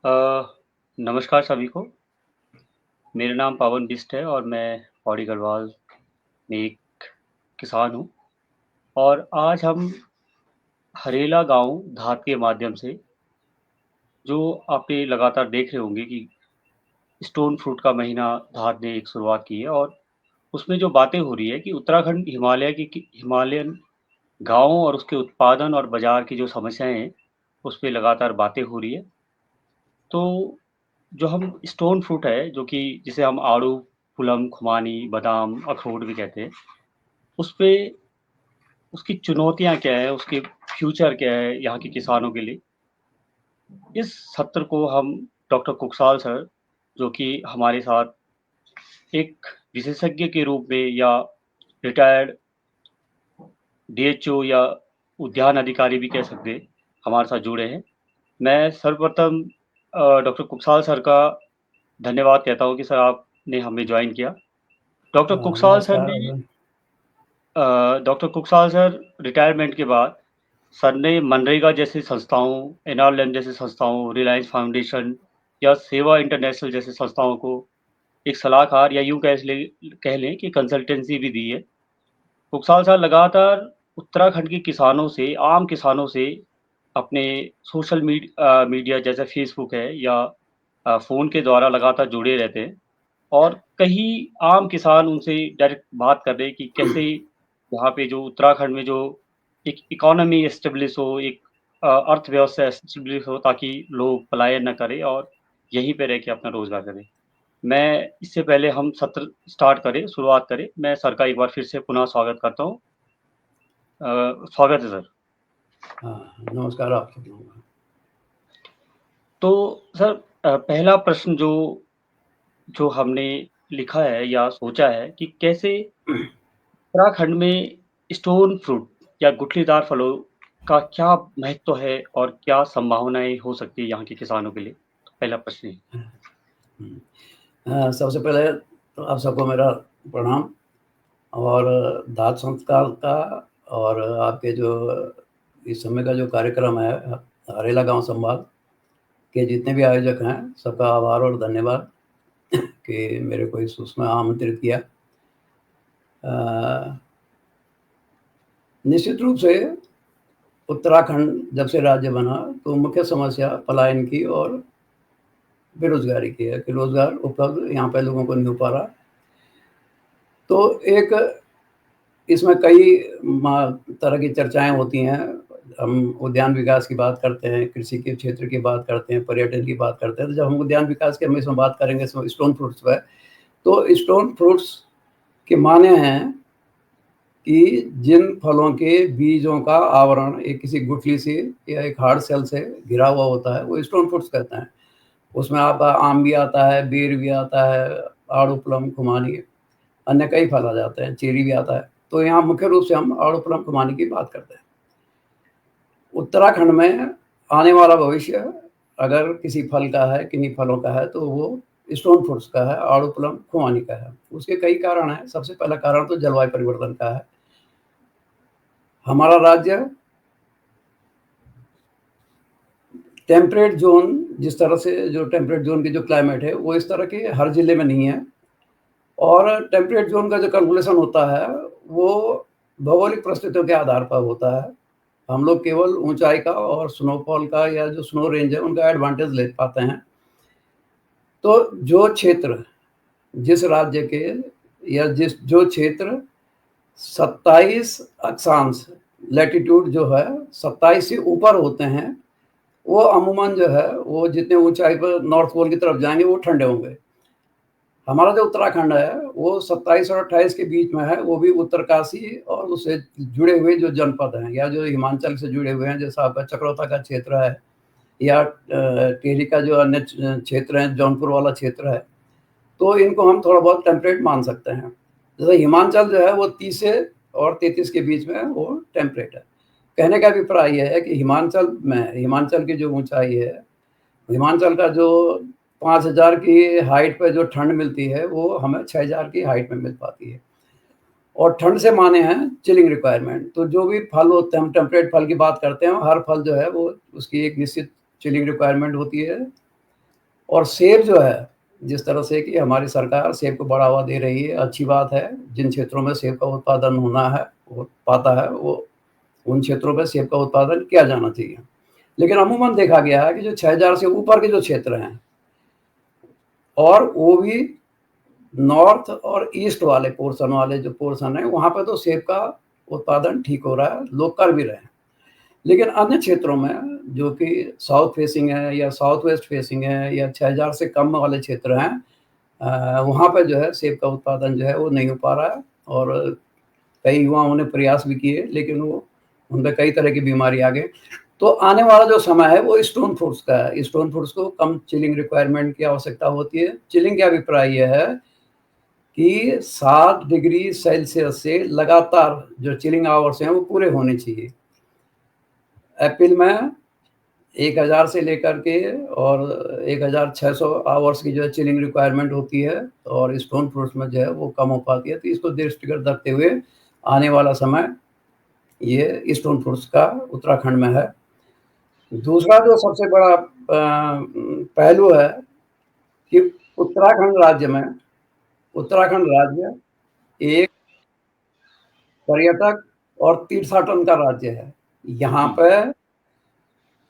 अ, नमस्कार सभी को। मेरा नाम पवन बिष्ट है और मैं पौड़ी गढ़वाल में एक किसान हूँ और आज हम हरेला गाँव धात के माध्यम से जो आपने लगातार देख रहे होंगे कि स्टोन फ्रूट का महीना धात ने एक शुरुआत की है और उसमें जो बातें हो रही है कि उत्तराखंड हिमालयन गाँवों और उसके उत्पादन और बाज़ार की जो समस्याएँ हैं, उस पे लगातार बातें हो रही है। तो जो हम स्टोन फ्रूट है, जो कि जिसे हम आड़ू, पुलम, खुमानी, बादाम, अखरोट भी कहते हैं, उसपे उसकी चुनौतियाँ क्या है, उसके फ्यूचर क्या है यहाँ के किसानों के लिए? इस सत्र को हम डॉक्टर कुकसाल सर, जो कि हमारे साथ एक विशेषज्ञ के रूप में या रिटायर्ड डीएचओ या उद्यान अधिकारी भी कह सकते हैं, हमारे साथ जुड़े हैं। मैं सर्वप्रथम डॉक्टर कुकसाल सर का धन्यवाद कहता हूँ कि सर आपने हमें जॉइन किया। डॉक्टर कुकसाल सर नमस्कार ने Arun. Doctor Kuksal sir retirement के बाद सर ने मनरेगा जैसी संस्थाओं, एनआरएलएम जैसी संस्थाओं, रिलायंस फाउंडेशन या सेवा इंटरनेशनल जैसी संस्थाओं को एक सलाहकार या यूँ कह लें कि कंसल्टेंसी भी दी है। कुकसाल सर लगातार उत्तराखंड के किसानों से, आम किसानों से अपने मीडिया जैसे फ़ेसबुक है या फ़ोन के द्वारा लगातार जुड़े रहते हैं। और कई आम किसान उनसे डायरेक्ट बात कर रहे हैं कि कैसे यहाँ पे जो उत्तराखंड में जो एक इकोनॉमी एस्टेब्लिश हो, एक अर्थव्यवस्था एस्टेब्लिश हो ताकि लोग पलायन ना करें और यहीं पे रह के अपना रोज़गार करें। मैं इससे पहले हम सत्र शुरुआत करें, मैं सर का एक बार फिर से पुनः स्वागत करता हूँ। स्वागत है सर। हाँ, नमस्कार आप सब लोगों का। तो सर पहला प्रश्न जो जो हमने लिखा है या सोचा है कि कैसे उत्तराखंड में स्टोन फ्रूट या गुठलीदार फलों का क्या महत्व है और क्या संभावनाएँ हो सकती है यहाँ के किसानों के लिए? तो पहला प्रश्न ये। सबसे पहले तो आप सबको मेरा प्रणाम और दाद संस्कार का और आपके जो इस समय का जो कार्यक्रम है हरेला गांव संवाद के जितने भी आयोजक हैं सबका आभार और धन्यवाद कि मेरे को इस उसमें आमंत्रित किया। निश्चित रूप से उत्तराखंड जब से राज्य बना तो मुख्य समस्या पलायन की और बेरोजगारी की है कि रोजगार उपलब्ध यहाँ पे लोगों को नहीं हो पा रहा। तो एक इसमें कई तरह की चर्चाएं होती हैं। हम उद्यान विकास की बात करते हैं, कृषि के क्षेत्र की बात करते हैं, पर्यटन की बात करते हैं। तो जब हम उद्यान विकास की हम इसमें बात करेंगे स्टोन फ्रूट्स पर, तो स्टोन फ्रूट्स के माने हैं कि जिन फलों के बीजों का आवरण एक किसी गुठली से या एक हार्ड सेल से घिरा हुआ होता है वो स्टोन फ्रूट्स कहते हैं। उसमें आपका आम भी आता है, बेर भी आता है, आड़ू, प्लम, खुमानी, अन्य कई फल आ जाते हैं, चेरी भी आता है। तो यहाँ मुख्य रूप से हम आड़ू, प्लम, खुमानी की बात करते हैं। उत्तराखंड में आने वाला भविष्य अगर किसी फल का है, किन्हीं फलों का है, तो वो स्टोन फ्रूट्स का है, आड़ू, प्लम, खुमानी का है। उसके कई कारण हैं। सबसे पहला कारण तो जलवायु परिवर्तन का है। हमारा राज्य टेम्परेट जोन, जिस तरह से जो टेम्परेट जोन की जो क्लाइमेट है वो इस तरह के हर जिले में नहीं है। और टेम्परेट जोन का जो कैलकुलेशन होता है वो भौगोलिक परिस्थितियों के आधार पर होता है। हम लोग केवल ऊंचाई का और स्नोफॉल का या जो स्नो रेंज है उनका एडवांटेज ले पाते हैं। तो जो क्षेत्र, जिस राज्य के या जो क्षेत्र 27 अक्षांश लैटिट्यूड जो है 27 से ऊपर होते हैं वो अमूमन जो है वो जितने ऊंचाई पर नॉर्थ पोल की तरफ जाएंगे वो ठंडे होंगे। हमारा जो उत्तराखंड है वो 27 और 28 के बीच में है, वो भी उत्तरकाशी और उससे जुड़े हुए जो जनपद हैं या जो हिमाचल से जुड़े हुए हैं, जैसा आपका चक्रोता का क्षेत्र है या टिहरी का जो अन्य क्षेत्र है, जौनपुर वाला क्षेत्र है, तो इनको हम थोड़ा बहुत टेम्परेट मान सकते हैं। जैसे हिमाचल जो है वो 30 से और 33 के बीच में वो टेम्परेट है। कहने का अभिप्राय यह है कि हिमाचल की जो ऊंचाई है, हिमाचल का जो 5000 की हाइट पे जो ठंड मिलती है वो हमें 6000 की हाइट में मिल पाती है। और ठंड से माने हैं चिलिंग रिक्वायरमेंट। तो जो भी फल होते हैं, हम टेम्परेट फल की बात करते हैं, हर फल जो है वो उसकी एक निश्चित चिलिंग रिक्वायरमेंट होती है। और सेब जो है, जिस तरह से कि हमारी सरकार सेब को बढ़ावा दे रही है, अच्छी बात है। जिन क्षेत्रों में सेब का उत्पादन होना है, हो पाता है, वो उन क्षेत्रों में सेब का उत्पादन किया जाना चाहिए। लेकिन अमूमन देखा गया है कि जो 6000 से ऊपर के जो क्षेत्र हैं, और वो भी नॉर्थ और ईस्ट वाले पोर्शन वाले जो पोर्शन है, वहाँ पे तो सेब का उत्पादन ठीक हो रहा है, लोग कर भी रहे हैं। लेकिन अन्य क्षेत्रों में जो कि साउथ फेसिंग है या साउथ वेस्ट फेसिंग है या 6000 से कम वाले क्षेत्र हैं, वहाँ पे जो है सेब का उत्पादन जो है वो नहीं हो पा रहा है। और कई युवाओं ने प्रयास भी किए, लेकिन वो उनपे कई तरह की बीमारी आ गई। तो आने वाला जो समय है वो स्टोन फ्रूट्स का है। स्टोन फ्रूट्स को कम चिलिंग रिक्वायरमेंट की आवश्यकता होती है। चिलिंग का अभिप्राय ये है कि 7 डिग्री सेल्सियस से लगातार जो चिलिंग आवर्स हैं वो पूरे होने चाहिए। एप्रिल में 1000 से लेकर के और 1600 आवर्स की जो है चिलिंग रिक्वायरमेंट होती है, और स्टोन फ्रूट्स में जो है वो कम हो पाती है। तो इसको दृष्टिगत रखते हुए आने वाला समय ये स्टोन फ्रूट्स का उत्तराखंड में है। दूसरा जो सबसे बड़ा पहलू है कि उत्तराखंड राज्य एक पर्यटक और तीर्थाटन का राज्य है। यहाँ हुँ। पे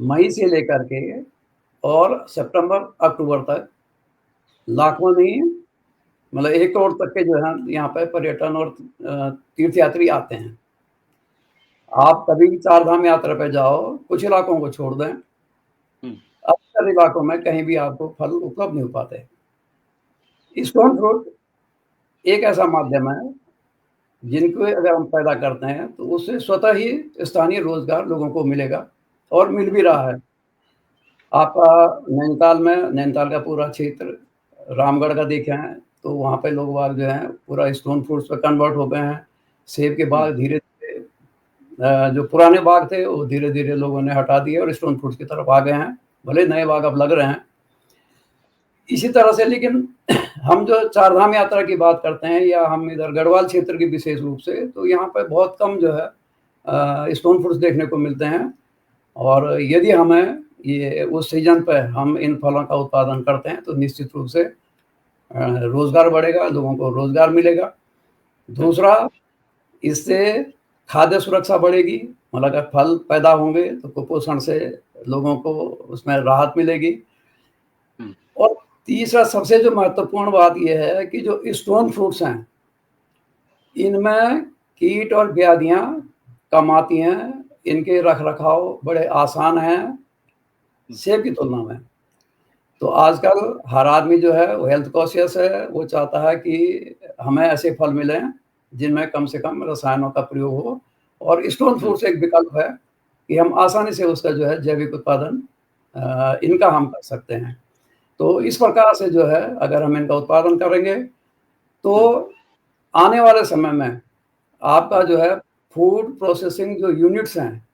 मई से लेकर के और सितंबर अक्टूबर तक लाखों नहीं, मतलब 1 करोड़ तक के जो है यहाँ पे पर्यटन और तीर्थयात्री आते हैं। आप कभी भी चार धाम यात्रा पे जाओ, कुछ इलाकों को छोड़ दें, हुँ। अक्सर इलाकों में कहीं भी आपको फल उपलब्ध नहीं हो पाते। स्टोन फ्रूट एक ऐसा माध्यम है, जिनको अगर हम पैदा करते हैं, तो उससे स्वतः ही स्थानीय रोज़गार लोगों को मिलेगा और मिल भी रहा है। आपका नैनीताल का पूरा क्षेत्र रामगढ़ का देखें, तो वहाँ पे लोग बाग जो हैं पूरा स्टोन फ्रूट्स पे कन्वर्ट हो गए हैं। सेब के हुँ। बाग धीरे-धीरे जो पुराने बाग थे, वो धीरे-धीरे लोगों ने हटा दिए और स्टोन फ्रूट्स की तरफ आ गए हैं। भले नए बाग अब लग रहे हैं। इसी तरह से, लेकिन हम जो चारधाम यात्रा की बात करते हैं या हम इधर गढ़वाल क्षेत्र की विशेष रूप से, तो यहाँ पे बहुत कम जो है स्टोन फ्रूट्स देखने को मिलते हैं। और यदि हमें ये उस सीज़न पे हम इन फलों का उत्पादन करते हैं, तो निश्चित रूप से रोज़गार बढ़ेगा, लोगों को रोज़गार मिलेगा। बिल्कुल। दूसरा, इससे खाद्य सुरक्षा बढ़ेगी, मतलब अगर फल पैदा होंगे तो कुपोषण से लोगों को उसमें राहत मिलेगी। हुँ। और तीसरा सबसे जो महत्वपूर्ण बात ये है कि जो स्टोन फ्रूट्स हैं, इनमें कीट और व्याधियाँ कम आती हैं, इनके रख-रखाव बड़े आसान हैं, हुँ। सेब की तुलना में। तो आजकल हर आदमी जो है वो हेल्थ कॉन्शियस है, वो चाहता है कि हमें ऐसे फल मिलें, जिनमें कम से कम रसायनों का प्रयोग हो, और स्टोन हुँ। फ्रूट्स एक विकल्प है कि हम आसानी से उसका जो है जैविक उत्पादन इनका हम कर सकते हैं। तो इस प्रकार से जो है अगर हम इनका उत्पादन करेंगे, हुँ। तो आने वाले समय में आपका हुँ। जो है फूड प्रोसेसिंग जो यूनिट्स हैं,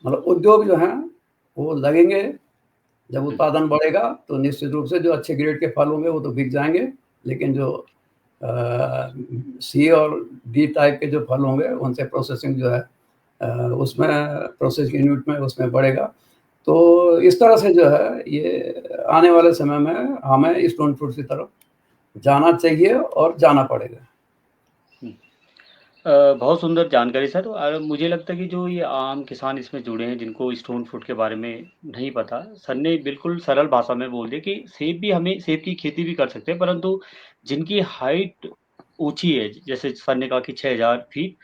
मतलब उद्योग जो हैं, वो लगेंगे। जब हुँ। उत्पादन बढ़ेगा, तो निश्चित रूप से जो अच्छे ग्रेड के फल होंगे, वो तो बिक जाएँगे। लेकिन जो सी और डी टाइप के जो फल होंगे, उनसे प्रोसेसिंग जो है उसमें प्रोसेस यूनिट में उसमें बढ़ेगा। तो इस तरह से जो है ये आने वाले समय में हमें स्टोन फ्रूट्स की तरफ जाना चाहिए और जाना पड़ेगा। हुँ। बहुत सुंदर जानकारी सर। और मुझे लगता है कि जो ये आम किसान इसमें जुड़े हैं, जिनको स्टोन फ्रूट के बारे में नहीं पता, सर ने बिल्कुल सरल भाषा में बोल दिया कि सेब की खेती भी कर सकते हैं, परंतु जिनकी हाइट ऊँची है, जैसे सर ने कहा कि 6000 फीट,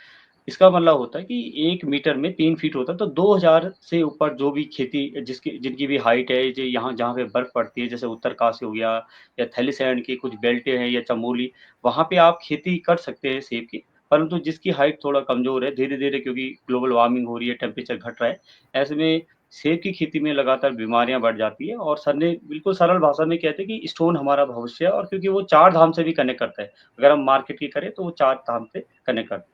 इसका मतलब होता है कि 1 मीटर में 3 फीट होता है, तो 2000 से ऊपर जो भी खेती जिनकी भी हाइट है, जो यहाँ जहाँ पे बर्फ़ पड़ती है, जैसे उत्तरकाशी हो गया या थैलीसैंड की कुछ बेल्टें हैं या चमोली, वहाँ पे आप खेती कर सकते हैं सेब की। परंतु जिसकी हाइट थोड़ा कमज़ोर है, धीरे-धीरे क्योंकि ग्लोबल वार्मिंग हो रही है, टेम्परेचर घट रहा है, ऐसे में सेब की खेती में लगातार बीमारियाँ बढ़ जाती हैं। और सर ने बिल्कुल सरल भाषा में कहते हैं कि स्टोन हमारा भविष्य है, और क्योंकि वो 4 धाम से भी कनेक्ट करता है। अगर हम मार्केट की करें, तो वो 4 धाम से कनेक्ट करता है।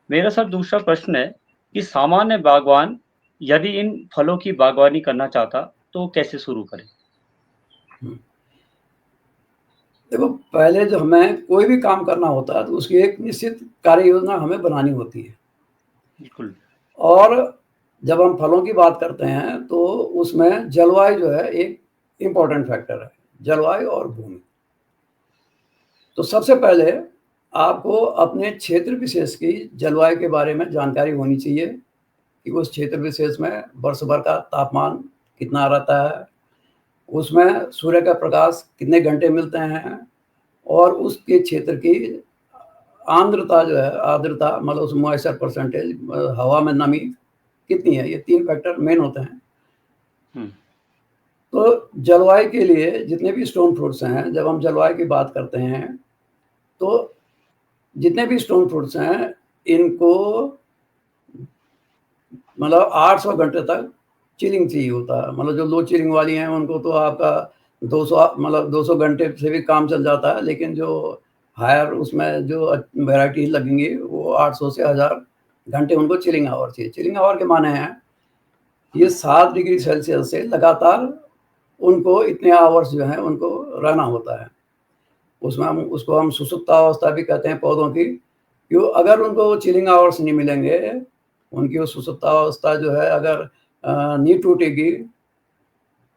मेरा सर दूसरा प्रश्न है कि सामान्य बागवान यदि इन फलों की बागवानी करना चाहता, तो कैसे शुरू करे? हुँ। देखो, पहले जो हमें कोई भी काम करना होता है, तो उसकी एक निश्चित कार्य योजना हमें बनानी होती है। बिल्कुल। और जब हम फलों की बात करते हैं, तो उसमें जलवायु जो है एक इम्पोर्टेंट फैक्टर है, जलवायु और भूमि। तो सबसे पहले आपको अपने क्षेत्र विशेष की जलवायु के बारे में जानकारी होनी चाहिए कि उस क्षेत्र विशेष में वर्ष भर का तापमान कितना रहता है, उसमें सूर्य का प्रकाश कितने घंटे मिलते हैं, और उसके क्षेत्र की आर्द्रता जो है, आर्द्रता मतलब उस मॉइस्चर परसेंटेज, हवा में नमी कितनी है, ये 3 फैक्टर मेन होते हैं। तो जलवायु के लिए जितने भी स्टोन फ्रूट्स हैं, जब हम जलवायु की बात करते हैं तो जितने भी स्टोन फ्रूट्स हैं इनको मतलब 800 घंटे तक चिलिंग चाहिए होता है। मतलब जो लो चिलिंग वाली हैं उनको तो आपका 200 मतलब 200 घंटे से भी काम चल जाता है, लेकिन जो हायर उसमें जो वैरायटी लगेंगी वो 800 से 1000 घंटे उनको चिलिंग आवर चाहिए। चिलिंग आवर के माने हैं ये 7 डिग्री सेल्सियस से लगातार उनको इतने आवर्स जो हैं उनको रहना होता है। उसमें उसको हम सुसुप्तावस्था भी कहते हैं पौधों की, क्यों अगर उनको चिलिंग आवर्स नहीं मिलेंगे, उनकी वो सुसुप्तावस्था जो है अगर नहीं टूटेगी,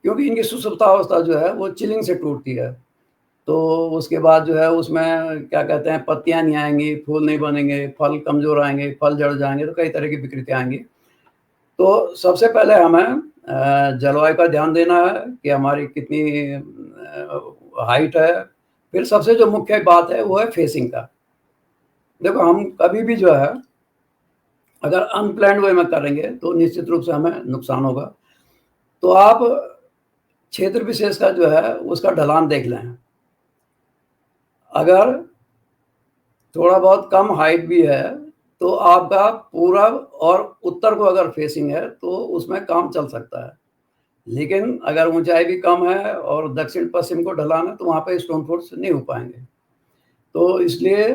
क्योंकि इनकी सुसुप्तावस्था जो है वो चिलिंग से टूटती है, तो उसके बाद जो है उसमें क्या कहते हैं पत्तियां नहीं आएंगी, फूल नहीं बनेंगे, फल कमजोर आएंगे, फल जड़ जाएंगे, तो कई तरह की विकृतियां आएंगी। तो सबसे पहले हमें जलवायु का ध्यान देना है कि हमारी कितनी हाइट है। फिर सबसे जो मुख्य बात है वो है फेसिंग का। देखो हम कभी भी जो है अगर अनप्लान्ड वे में करेंगे तो निश्चित रूप से हमें नुकसान होगा। तो आप क्षेत्र विशेष का जो है उसका ढलान देख लें। अगर थोड़ा बहुत कम हाइट भी है तो आपका पूरब और उत्तर को अगर फेसिंग है तो उसमें काम चल सकता है, लेकिन अगर ऊंचाई भी कम है और दक्षिण पश्चिम को ढलान है तो वहाँ पे स्टोन फ्रूट्स नहीं हो पाएंगे। तो इसलिए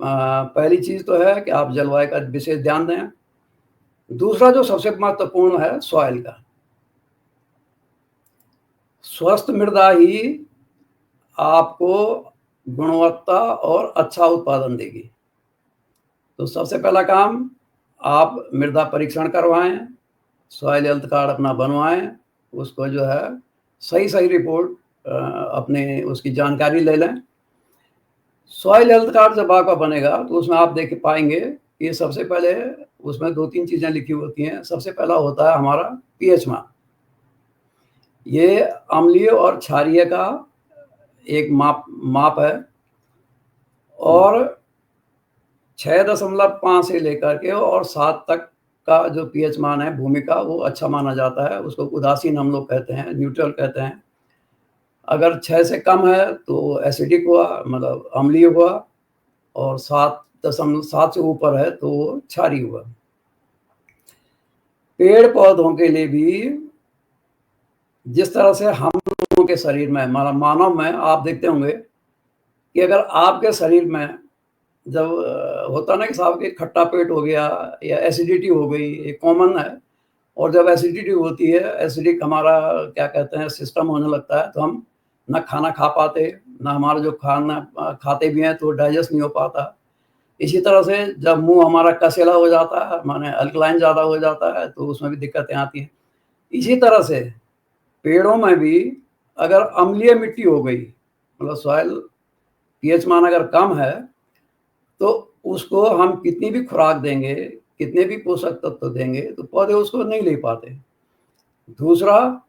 पहली चीज़ तो है कि आप जलवायु का विशेष ध्यान दें। दूसरा जो सबसे महत्वपूर्ण है सॉइल का। स्वस्थ मृदा ही आपको गुणवत्ता और अच्छा उत्पादन देगी। तो सबसे पहला काम आप मृदा परीक्षण करवाएं, सॉइल हेल्थ कार्ड अपना बनवाएं, उसको जो है सही रिपोर्ट अपने उसकी जानकारी ले लें। सॉइल हेल्थ कार्ड जब आपका बनेगा तो उसमें आप देख पाएंगे कि सबसे पहले उसमें 2-3 चीज़ें लिखी होती हैं। सबसे पहला होता है हमारा पीएच मान। ये अम्लीय और क्षारीय का एक माप है, और 6.5 से लेकर के और 7 तक का जो पीएच मान है भूमि का वो अच्छा माना जाता है। उसको उदासीन हम लोग कहते हैं, न्यूट्रल कहते हैं। अगर 6 से कम है तो एसिडिक हुआ, मतलब अम्लीय हुआ, और 7.7 से ऊपर है तो वो क्षारीय हुआ। पेड़ पौधों के लिए भी जिस तरह से हम लोगों के शरीर में, मानव में आप देखते होंगे कि अगर आपके शरीर में जब होता ना कि साहब के खट्टा पेट हो गया या एसिडिटी हो गई, ये कॉमन है। और जब एसिडिटी होती है, एसिडिक हमारा क्या कहते हैं सिस्टम होने लगता है, तो हम ना खाना खा पाते, ना हमारा जो खाना खाते भी हैं तो डाइजेस्ट नहीं हो पाता। इसी तरह से जब मुंह हमारा कसेला हो जाता है, माने अल्कलाइन ज़्यादा हो जाता है, तो उसमें भी दिक्कतें आती हैं। इसी तरह से पेड़ों में भी अगर अम्लीय मिट्टी हो गई, मतलब सॉइल पीएच मान अगर कम है, तो उसको हम कितनी भी खुराक देंगे, कितने भी पोषक तत्व देंगे, तो पौधे उसको नहीं ले पाते। दूसरा,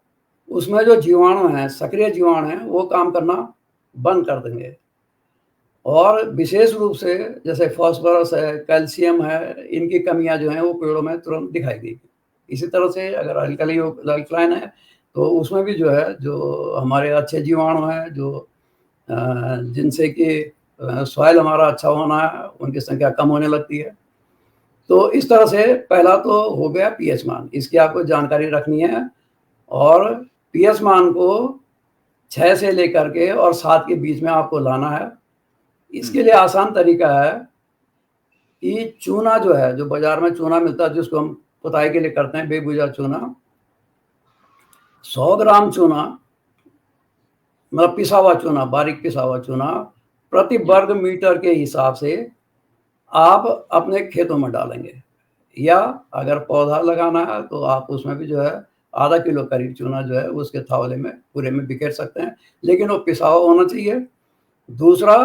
उसमें जो जीवाणु हैं, सक्रिय जीवाणु हैं, वो काम करना बंद कर देंगे। और विशेष रूप से जैसे फास्फोरस है, कैल्शियम है, इनकी कमियां जो हैं वो पेड़ों में तुरंत दिखाई देगी। इसी तरह से अगर अल्कलाइन है तो उसमें भी जो है, जो हमारे अच्छे जीवाणु हैं, जो जिनसे कि सॉइल हमारा अच्छा होना है, उनकी संख्या कम होने लगती है। तो इस तरह से पहला तो हो गया पीएच मान, इसकी आपको जानकारी रखनी है। और पीएच मान को 6 से लेकर के और 7 के बीच में आपको लाना है। इसके लिए आसान तरीका है कि चूना जो है, जो बाजार में चूना मिलता है जिसको हम पुताई के लिए करते हैं, बेबुजा चूना, 100 ग्राम चूना, मतलब पिसा हुआ चूना, बारीक पिसा हुआ चूना, प्रति वर्ग मीटर के हिसाब से आप अपने खेतों में डालेंगे। या अगर पौधा लगाना है तो आप उसमें भी जो है आधा किलो करीब चूना जो है उसके थावले में पूरे में बिखेर सकते हैं, लेकिन वो पिसा हुआ होना चाहिए। दूसरा,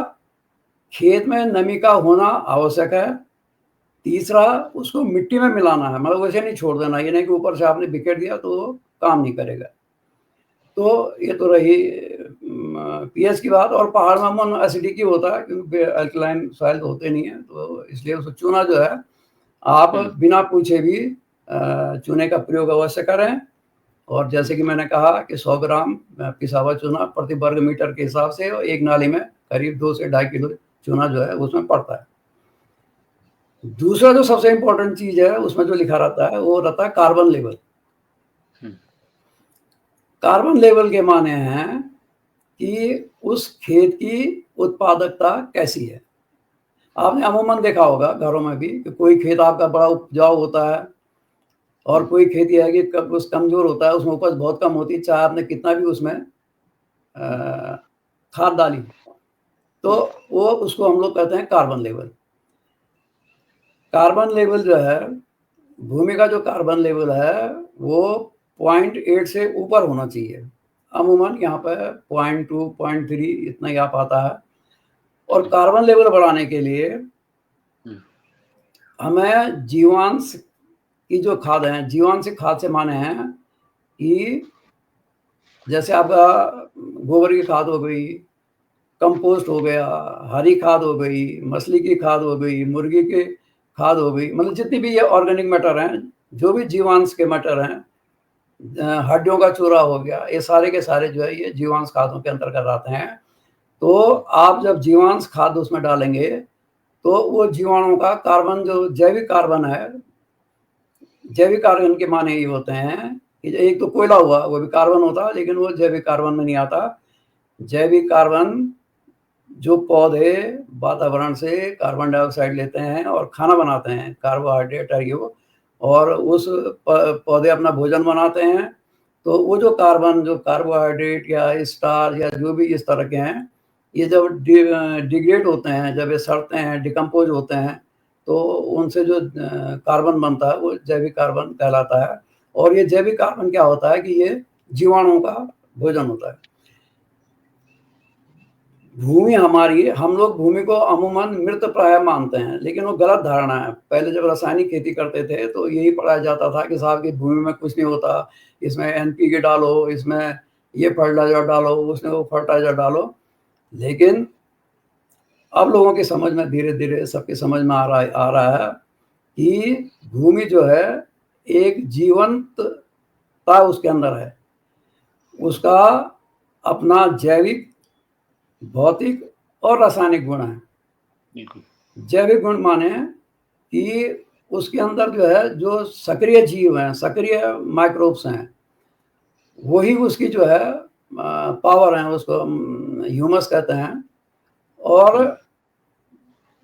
खेत में नमी का होना आवश्यक है। तीसरा, उसको मिट्टी में मिलाना है, मतलब वैसे नहीं छोड़ देना, ये नहीं कि ऊपर से आपने बिखेर दिया तो काम नहीं करेगा। तो ये तो रही पीएच की बात। और पहाड़ में अमूमन एसिडिक ही होता है, क्योंकि अल्कलाइन सॉइल होते नहीं है, तो इसलिए उसको चूना जो है आप बिना पूछे भी चूने का प्रयोग अवश्य करें। और जैसे कि मैंने कहा कि 100 ग्राम पिसा हुआ चूना प्रति वर्ग मीटर के हिसाब से एक नाली में करीब 2 से 2.5 किलो चूना जो है उसमें पड़ता है। दूसरा जो सबसे इम्पोर्टेंट चीज है उसमें जो लिखा रहता है वो रहता है कार्बन लेवल। कार्बन लेवल के माने हैं कि उस खेत की उत्पादकता कैसी है। आपने अमूमन देखा होगा घरों में भी कि कोई खेत आपका बड़ा उपजाऊ होता है और कोई खेत यह है कि कुछ कमजोर होता है, उसमें उपज बहुत कम होती है, चाहे आपने कितना भी उसमें खाद डाली, तो वो उसको हम लोग कहते हैं कार्बन लेवल। कार्बन लेवल जो है, भूमि का जो कार्बन लेवल है वो 0.8 से ऊपर होना चाहिए। अमूमन यहाँ पर 0.2 0.3 इतना ही आ पाता है। और कार्बन लेवल बढ़ाने के लिए हमें जीवांश की जो खाद है, जीवांश खाद से माने हैं कि जैसे आपका गोबर की खाद हो गई, कंपोस्ट हो गया, हरी खाद हो गई, मछली की खाद हो गई, मुर्गी की खाद हो गई, मतलब जितनी भी ये ऑर्गेनिक मैटर हैं, जो भी जीवांश के मैटर हैं, हड्डियों का चूरा हो गया, ये सारे के सारे जो है ये जीवांश खादों के अंतर्गत आते हैं। तो आप जब जीवांश खाद उसमें डालेंगे तो वो जीवाणुओं का कार्बन, जो जैविक कार्बन है, जैविक कार्बन के माने ये होते हैं कि एक तो कोयला हुआ, वो भी कार्बन होता है, लेकिन वो जैविक कार्बन में नहीं आता। जैविक कार्बन जो पौधे वातावरण से कार्बन डाइऑक्साइड लेते हैं और खाना बनाते हैं, कार्बोहाइड्रेट है ये वो, और उस पौधे अपना भोजन बनाते हैं। तो वो जो कार्बन, जो कार्बोहाइड्रेट या स्टार्च या जो भी इस तरह के हैं, ये जब डिग्रेड होते हैं, जब ये सड़ते हैं, डिकम्पोज होते हैं, तो उनसे जो कार्बन बनता है वो जैविक कार्बन कहलाता है। और ये जैविक कार्बन क्या होता है कि ये जीवाणुओं का भोजन होता है। भूमि हमारी, हम लोग भूमि को अमूमन मृत प्राय मानते हैं, लेकिन वो गलत धारणा है। पहले जब रासायनिक खेती करते थे तो यही पढ़ाया जाता था कि साहब की भूमि में कुछ नहीं होता, इसमें एनपीके डालो, इसमें ये फर्टिलाइजर डालो, उसमें वो फर्टिलाइजर डालो। लेकिन अब लोगों की समझ में धीरे धीरे सबकी समझ में आ रहा है कि भूमि जो है एक जीवंतता उसके अंदर है, उसका अपना जैविक, भौतिक और रासायनिक गुण है। जैविक गुण माने कि उसके अंदर जो है, जो सक्रिय जीव हैं, सक्रिय माइक्रोब्स हैं, वही उसकी जो है पावर है, उसको ह्यूमस कहते हैं। और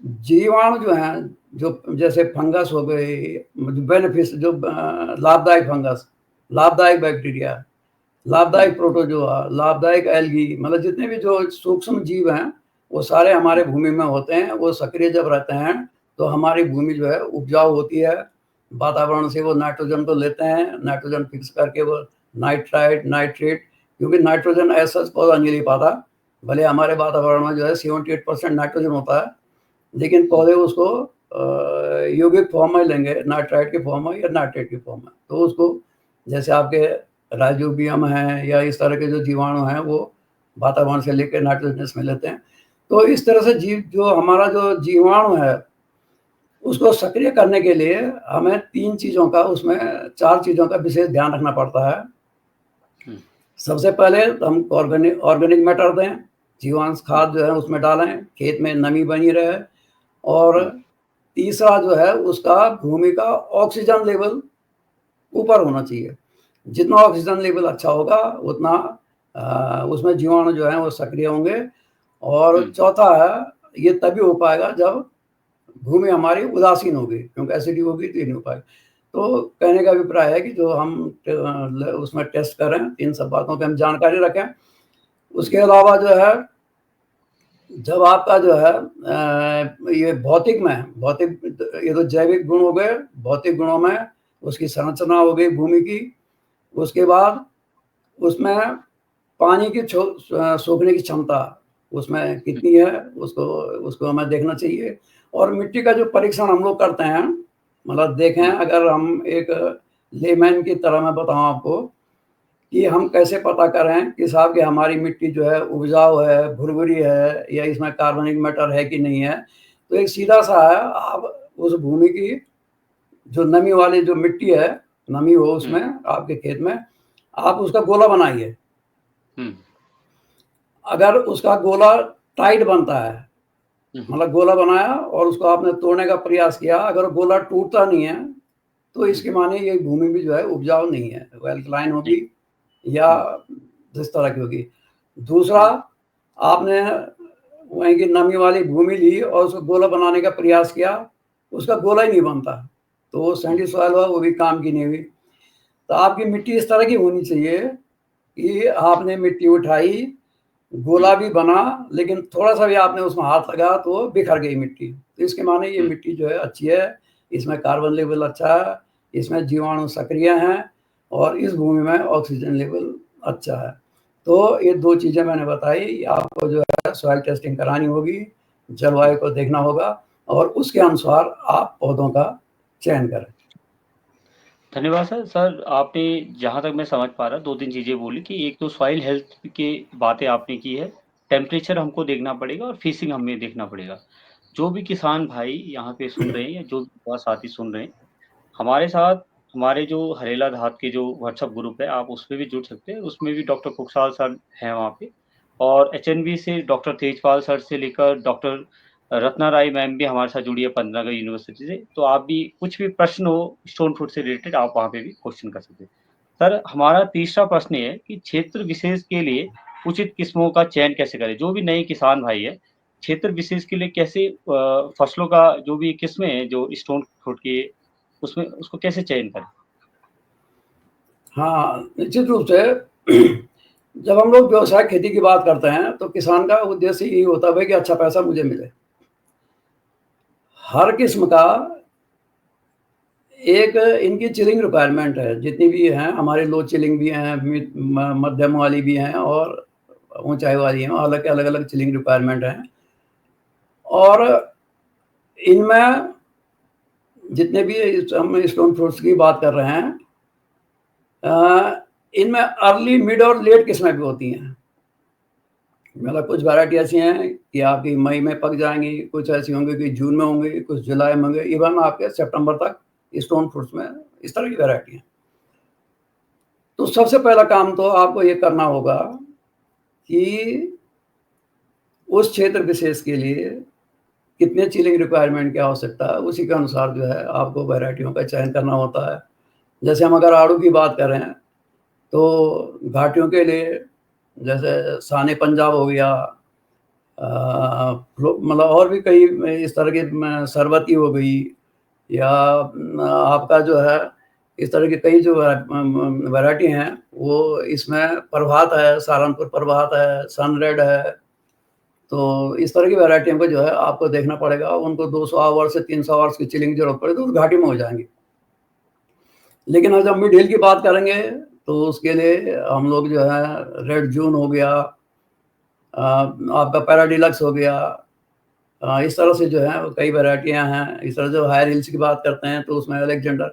जीवाणु जो हैं, जो जैसे फंगस हो गई, बेनिफिस, जो लाभदायक फंगस, लाभदायक बैक्टीरिया, लाभदायक प्रोटोजोआ, लाभदायक एल्गी, मतलब जितने भी जो सूक्ष्म जीव हैं वो सारे हमारे भूमि में होते हैं। वो सक्रिय जब रहते हैं तो हमारी भूमि जो है उपजाऊ होती है। वातावरण से वो नाइट्रोजन को लेते हैं, नाइट्रोजन फिक्स करके वो नाइट्राइट, नाइट्रेट, क्योंकि नाइट्रोजन ऐसा पौधा नहीं ले पाता। भले हमारे वातावरण में जो है 78% नाइट्रोजन होता है, लेकिन पौधे उसको यौगिक फॉर्म में लेंगे, नाइट्राइट के फॉर्म में या नाइट्रेट के फॉर्म में। तो उसको, जैसे आपके राइजोबियम है या इस तरह के जो जीवाणु हैं, वो वातावरण से लेकर नाइट्रोजन में लेते हैं। तो इस तरह से जीव, जो हमारा जो जीवाणु है, उसको सक्रिय करने के लिए हमें 3 चीज़ों का, उसमें 4 चीज़ों का विशेष ध्यान रखना पड़ता है। सबसे पहले हम ऑर्गेनिक मैटर दें, जीवांश खाद जो है उसमें डालें, खेत में नमी बनी रहे। और तीसरा जो है, उसका भूमि का ऑक्सीजन लेवल ऊपर होना चाहिए। जितना ऑक्सीजन लेवल अच्छा होगा उतना उसमें जीवाणु जो है वो सक्रिय होंगे। और चौथा है, ये तभी हो पाएगा जब भूमि हमारी उदासीन होगी, क्योंकि एसिडिक होगी तो ये नहीं हो पाएगा। तो कहने का अभिप्राय है कि जो हम उसमें टेस्ट करें, इन सब बातों की हम जानकारी रखें। उसके अलावा जो है, जब आपका जो है ये भौतिक में, भौतिक, ये तो जैविक गुण हो गए, भौतिक गुणों में उसकी संरचना हो गई भूमि की, उसके बाद उसमें पानी की सोखने की क्षमता उसमें कितनी है, उसको हमें देखना चाहिए। और मिट्टी का जो परीक्षण हम लोग करते हैं, मतलब देखें, अगर हम एक लेमैन की तरह मैं बताऊँ आपको कि हम कैसे पता करें कि साहब कि हमारी मिट्टी जो है उपजाऊ है, भुरभुरी है, या इसमें कार्बनिक मैटर है कि नहीं है। तो एक सीधा-सा है, आप उस भूमि की जो नमी वाली जो मिट्टी है, नमी हो उसमें आपके खेत में, आप उसका गोला बनाइए। अगर उसका गोला टाइट बनता है, मतलब गोला बनाया और उसको आपने तोड़ने का प्रयास किया, अगर गोला टूटता नहीं है, तो इसके माने ये भूमि भी जो है उपजाऊ नहीं है, वो एल्कलाइन होगी या जिस तरह की होगी। दूसरा, आपने वहीं की नमी वाली भूमि ली और उसको गोला बनाने का प्रयास किया, उसका गोला ही नहीं बनता, तो वो सैंडी सॉइल हुआ, वो भी काम की नहीं हुई। तो आपकी मिट्टी इस तरह की होनी चाहिए कि आपने मिट्टी उठाई, गोला भी बना, लेकिन थोड़ा-सा भी आपने उसमें हाथ लगाया तो बिखर गई मिट्टी। तो इसके माने ये मिट्टी जो है अच्छी है, इसमें कार्बन लेवल अच्छा है, इसमें जीवाणु सक्रिय हैं और इस भूमि में ऑक्सीजन लेवल अच्छा है। तो ये 2 चीज़ें मैंने बताई, आपको जो है सॉइल टेस्टिंग करानी होगी, जलवायु को देखना होगा और उसके अनुसार आप पौधों का चयन करें। धन्यवाद सर। सर, आपने जहाँ तक मैं समझ पा रहा 2-3 चीज़ें बोली कि एक तो सॉइल हेल्थ की बातें आपने की है, टेम्परेचर हमको देखना पड़ेगा और फिशिंग हमें देखना पड़ेगा। जो भी किसान भाई यहाँ पे सुन रहे हैं या जो भी युवा साथी सुन रहे हैं, हमारे साथ हमारे जो हरेला धात के जो व्हाट्सएप ग्रुप है, आप उसमें भी जुड़ सकते हैं। उसमें भी डॉक्टर कुकसाल सर हैं वहाँ पे, और एचएनवी से डॉक्टर तेजपाल सर से लेकर डॉक्टर रत्ना राय मैम भी हमारे साथ जुड़ी है पंतनगर यूनिवर्सिटी से। तो आप भी कुछ भी प्रश्न हो स्टोन फ्रूट से रिलेटेड, आप वहाँ पे भी क्वेश्चन कर सकते हैं। सर, हमारा तीसरा प्रश्न ये है कि क्षेत्र विशेष के लिए उचित किस्मों का चयन कैसे करें? जो भी नए किसान भाई है, क्षेत्र विशेष के लिए कैसे फसलों का जो भी किस्में हैं जो स्टोन फ्रूट की, उसमें उसको कैसे चयन करें? हाँ, निश्चित रूप से जब हम लोग व्यवसाय खेती की बात करते हैं, तो किसान का उद्देश्य यही होता है कि अच्छा पैसा मुझे मिले। हर किस्म का एक इनकी चिलिंग रिक्वायरमेंट है, जितनी भी हैं, हमारे लो चिलिंग भी हैं, मध्यम वाली भी हैं और ऊंचाई वाली हैं, हालांकि अलग अलग चिलिंग रिक्वायरमेंट हैं। और इनमें जितने भी हम स्टोन फ्रूट्स की बात कर रहे हैं, इनमें अर्ली, मिड और लेट किस्में भी होती हैं। मतलब कुछ वैरायटी ऐसी हैं कि आपकी मई में पक जाएंगी, कुछ ऐसी होंगी कि जून में होंगी, कुछ जुलाई में होंगे, इवन आपके सितंबर तक स्टोन फ्रूट्स में इस तरह की वैरायटी हैं। तो सबसे पहला काम तो आपको ये करना होगा कि उस क्षेत्र विशेष के लिए कितने चिलिंग रिक्वायरमेंट की आवश्यकता है, उसी के अनुसार जो है आपको वैरायटियों का चयन करना होता है। जैसे हम अगर आड़ू की बात करें, तो घाटियों के लिए जैसे शान पंजाब हो गया, मतलब और भी कई इस तरह की सरबती हो गई, या आपका जो है इस तरह की कई जो वैरायटी हैं, वो इसमें प्रभात है, सहारनपुर प्रभात है, सन रेड है। तो इस तरह की वैरायटियों को जो है आपको देखना पड़ेगा। उनको 200 आवर्स से 300 आवर्स की चिलिंग की जरूरत पड़े तो घाटी में हो जाएंगी। लेकिन अब जब मिड हिल की बात करेंगे, तो उसके लिए हम लोग जो है रेड जून हो गया, आपका पैराडिलक्स हो गया, इस तरह से जो है कई वैरायटियां हैं। इस तरह जो हायर हिल्स की बात करते हैं, तो उसमें अलेक्जेंडर।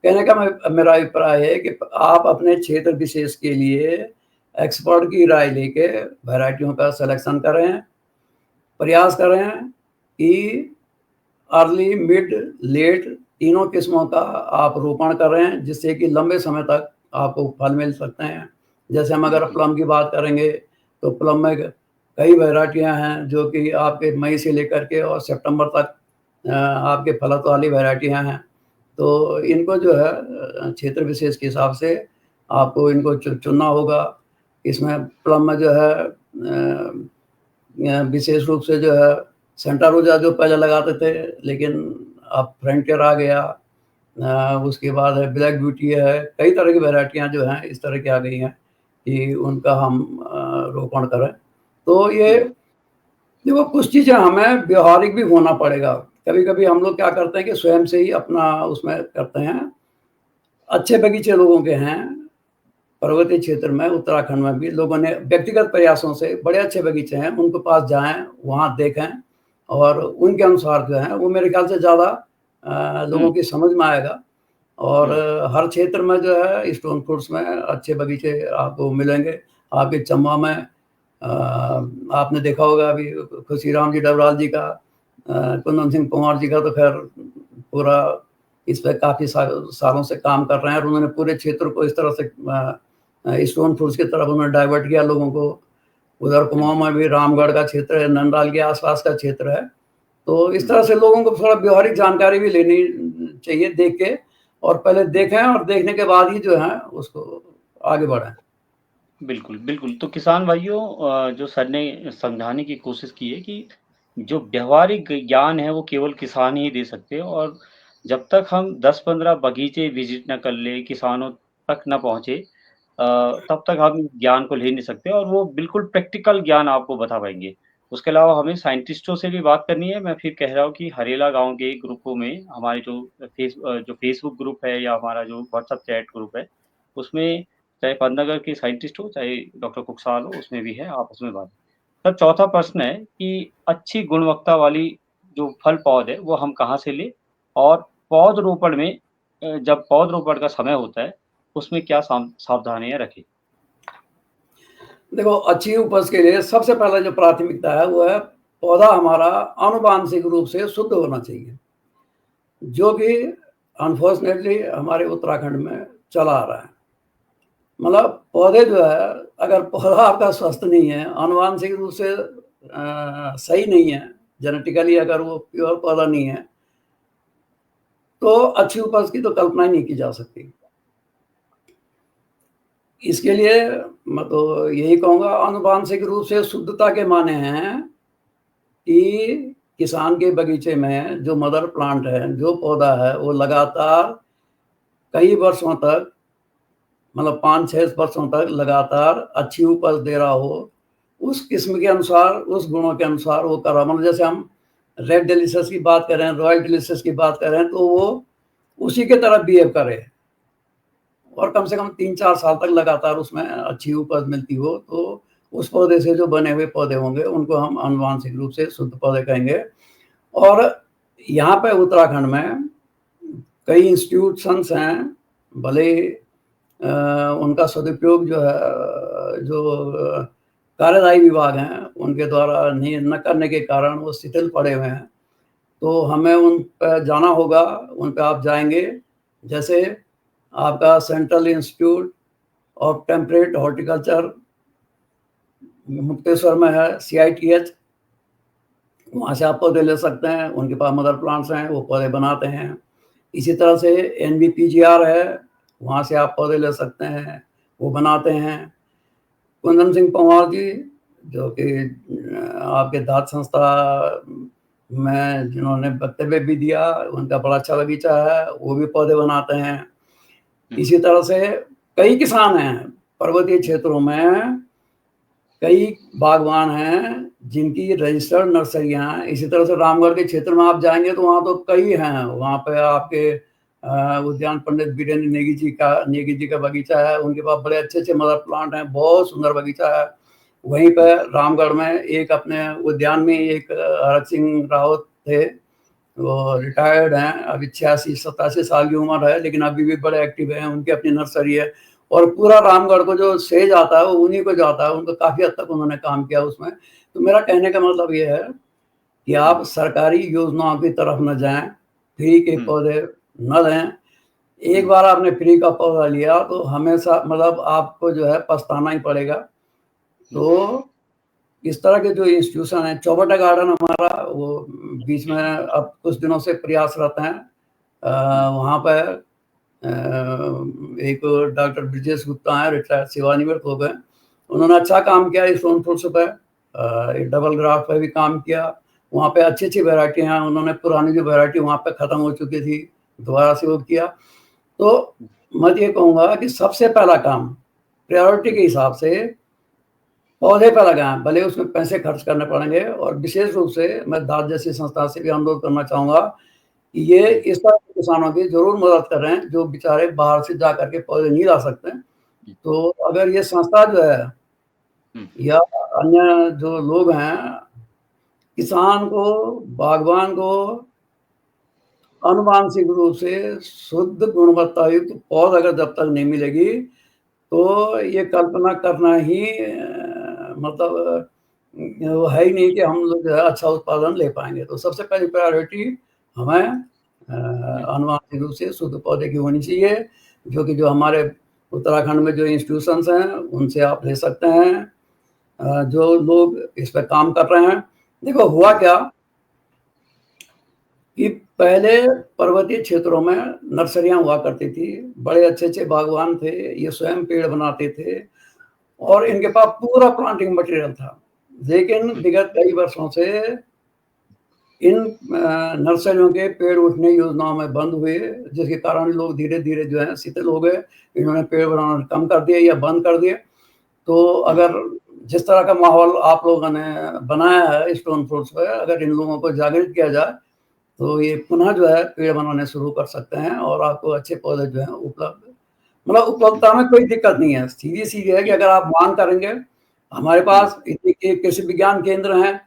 कहने का मेरा अभिप्राय है कि आप अपने क्षेत्र विशेष के लिए एक्सपर्ट की राय लेके वैरायटियों का सिलेक्शन करें, प्रयास करें कि अर्ली, मिड, लेट तीनों किस्मों का आप रोपण करें, जिससे कि लंबे समय तक आपको फल मिल सकते हैं। जैसे हम अगर प्लम की बात करेंगे, तो प्लम में कई वैरायटियां हैं जो कि आपके मई से लेकर के और सितंबर तक आपके फलत वाली वैरायटियां हैं। तो इनको जो है क्षेत्र विशेष के हिसाब से आपको इनको चुनना होगा। इसमें प्लम में जो है विशेष रूप से जो है सेंटा रोजा जो पहले लगाते थे, लेकिन अब फ्रंटियर आ गया, उसके बाद है ब्लैक ब्यूटी है, कई तरह की वैरायटियां जो हैं इस तरह की आ गई हैं कि उनका हम रोपण करें। तो ये देखो, कुछ चीज़ें हमें व्यवहारिक भी होना पड़ेगा। कभी-कभी हम लोग क्या करते हैं कि स्वयं से ही अपना उसमें करते हैं। अच्छे बगीचे लोगों के हैं, पर्वतीय क्षेत्र में उत्तराखंड में भी लोगों ने व्यक्तिगत प्रयासों से बड़े अच्छे बगीचे हैं, उनके पास जाएँ, वहाँ देखें और उनके अनुसार जो है वो मेरे ख्याल से ज़्यादा लोगों की समझ में आएगा। और हर क्षेत्र में जो है स्टोन फ्रूट्स में अच्छे बगीचे आपको मिलेंगे। आपके चंबा में आपने देखा होगा अभी खुशीराम जी डबराल जी का, कुंदन सिंह पंवार जी का तो खैर पूरा इस पे काफ़ी सालों से काम कर रहे हैं और उन्होंने पूरे क्षेत्र को इस तरह से स्टोन फ्रूट्स की तरफ उन्होंने डाइवर्ट किया लोगों को। उधर कुमाऊँ में भी रामगढ़ का क्षेत्र है, नंदलाल के आसपास का क्षेत्र है। तो इस तरह से लोगों को थोड़ा व्यावहारिक जानकारी भी लेनी चाहिए देख के, और पहले देखें और देखने के बाद ही जो है उसको आगे बढ़ाएँ। बिल्कुल, बिल्कुल। तो किसान भाइयों, जो सर ने समझाने की कोशिश की है कि जो व्यावहारिक ज्ञान है वो केवल किसान ही दे सकते हैं, और जब तक हम 10-15 बगीचे विज़िट ना कर लें, किसानों तक ना पहुँचे, तब तक हम ज्ञान को ले नहीं सकते, और वो बिल्कुल प्रैक्टिकल ज्ञान आपको बता पाएँगे। उसके अलावा हमें साइंटिस्टों से भी बात करनी है। मैं फिर कह रहा हूँ कि हरेला गाँव के ग्रुपों में हमारे जो फ़ेसबुक ग्रुप है या हमारा जो व्हाट्सएप चैट ग्रुप है, उसमें चाहे पंतनगर के साइंटिस्ट हो, चाहे डॉक्टर कुकसाल हो, उसमें भी है, आप उसमें बात। सर, चौथा प्रश्न है कि अच्छी गुणवत्ता वाली जो फल-पौध है, वो हम कहाँ से लें? और पौधरोपण में जब पौधरोपण का समय होता है, उसमें क्या सावधानियाँ रखें? देखो, अच्छी उपज के लिए सबसे पहला जो प्राथमिकता है वो है पौधा हमारा आनुवांशिक रूप से शुद्ध होना चाहिए, जो कि अनफॉर्चुनेटली हमारे उत्तराखंड में चला आ रहा है। मतलब पौधे जो है, अगर पौधा आपका स्वस्थ नहीं है, आनुवांशिक रूप से सही नहीं है, जेनेटिकली अगर वो प्योर पौधा नहीं है, तो अच्छी उपज की तो कल्पना ही नहीं की जा सकती। इसके लिए मैं तो यही कहूँगा, आनुवांशिक रूप से शुद्धता के माने हैं कि किसान के बगीचे में जो मदर प्लांट है, जो पौधा है, वो लगातार कई वर्षों तक, मतलब 5-6 वर्षों तक लगातार अच्छी उपज दे रहा हो, उस किस्म के अनुसार, उस गुणों के अनुसार वो कर रहा। मतलब जैसे हम रेड डिलीशियस की बात करें, रॉयल डिलीशियस की बात करें, तो वो उसी के तरह बिहेव करे और कम से कम 3-4 साल तक लगातार उसमें अच्छी उपज मिलती हो, तो उस पौधे से जो बने हुए पौधे होंगे, उनको हम आनुवांशिक रूप से शुद्ध पौधे कहेंगे। और यहाँ पे उत्तराखंड में कई इंस्टीट्यूशंस हैं, भले उनका सदुपयोग जो है, जो कार्यदायी विभाग हैं, उनके द्वारा नहीं न करने के कारण वो शिथिल पड़े हुए हैं। तो हमें उन पे जाना होगा, उन पे आप जाएँगे, जैसे आपका central institute of temperate horticulture Mukteshwar में है, CITH, वहाँ से आप पौधे ले सकते हैं, उनके पास मदर प्लांट्स हैं, वो पौधे बनाते हैं। इसी तरह से NBPGR है, वहाँ से आप पौधे ले सकते हैं, वो बनाते हैं। कुंदन सिंह पंवार जी, जो कि आपके दात संस्था में जिन्होंने वक्तव्य भी दिया, उनका बड़ा अच्छा बगीचा है, वो भी पौधे बनाते हैं। इसी तरह से कई किसान हैं पर्वतीय क्षेत्रों में, कई बागवान हैं जिनकी रजिस्टर्ड नर्सरियाँ हैं। इसी तरह से रामगढ़ के क्षेत्र में आप जाएँगे तो वहाँ तो कई हैं। वहाँ पे आपके उद्यान पंडित वीरेंद्र नेगी जी का बगीचा है, उनके पास बड़े अच्छे-अच्छे मदर प्लांट हैं, बहुत सुंदर बगीचा है। वहीं पे रामगढ़ में एक अपने उद्यान में एक हरक सिंह रावत थे, वो रिटायर्ड हैं, अभी 86-87 साल की उम्र है, लेकिन अभी भी बड़े एक्टिव हैं, उनकी अपनी नर्सरी है और पूरा रामगढ़ को जो सेज आता है वो उन्हीं को जाता है, उनको काफ़ी हद तक उन्होंने काम किया उसमें। तो मेरा कहने का मतलब ये है कि आप सरकारी योजनाओं की तरफ न जाएँ, फ्री के पौधे न लें। एक बार आपने फ्री का पौधा लिया तो हमेशा, मतलब आपको जो है पछताना ही पड़ेगा। तो इस तरह के जो इंस्टीट्यूशन हैं, चौबट्टा गार्डन हमारा वो बीच में अब कुछ दिनों से प्रयासरत हैं। वहाँ पे एक डॉक्टर ब्रिजेश गुप्ता हैं, रिटायर्ड, सेवानिवृत्त हो गए। उन्होंने अच्छा काम किया इस स्टोन फ्रूट्स पे, डबल ग्राफ्ट पे भी काम किया। वहाँ पे अच्छी-अच्छी वैरायटी हैं, उन्होंने पुरानी जो वैरायटी वहाँ पे ख़त्म हो चुकी थी, दोबारा से वो किया। तो मैं ये कहूँगा कि सबसे पहला काम प्रायोरिटी के हिसाब से पौधे पे लगाएँ, भले उसमें पैसे खर्च करने पड़ेंगे। और विशेष रूप से मैं दात जैसी संस्था से भी अनुरोध करना चाहूँगा कि ये इस तरह के किसानों की ज़रूर मदद करें, जो बेचारे बाहर से जा कर के पौधे नहीं ला सकते। तो अगर ये संस्था जो है या अन्य जो लोग हैं, किसान को, बागवान को आनुवांशिक रूप से शुद्ध गुणवत्तायुक्त पौध अगर जब तक नहीं मिलेगी, तो ये कल्पना करना ही मतलब वो है ही नहीं कि हम लोग जो है अच्छा उत्पादन ले पाएँगे। तो सबसे पहली प्रायोरिटी हमें आनुवांशिक रूप से शुद्ध पौधे की होनी चाहिए, जो हमारे उत्तराखंड में जो इंस्टीट्यूशंस हैं, उनसे आप ले सकते हैं। जो लोग इस पे काम कर रहे हैं, देखो हुआ क्या कि पहले पर्वतीय क्षेत्रों में नर्सरियाँ हुआ करती थी, बड़े अच्छे-अच्छे बागवान थे, ये स्वयं पेड़ बनाते थे और इनके पास पूरा प्लांटिंग मटेरियल था। लेकिन विगत कई वर्षों से इन नर्सरियों के पेड़ उठने योजनाओं में बंद हुए, जिसके कारण लोग धीरे-धीरे जो है शिथिल हो गए, इन्होंने पेड़ बनाना कम कर दिए या बंद कर दिए। तो अगर जिस तरह का माहौल आप लोगों ने बनाया है स्टोन फ्रूट्स पे, अगर इन लोगों को जागृत किया जाए, तो ये पुनः जो है पेड़ बनाने शुरू कर सकते हैं और आपको अच्छे पौधे जो हैं उपलब्ध, मतलब उपलब्धता में कोई दिक्कत नहीं है। सीधी-सीधी है कि अगर आप माँग करेंगे, हमारे पास इतने के कृषि विज्ञान केंद्र हैं।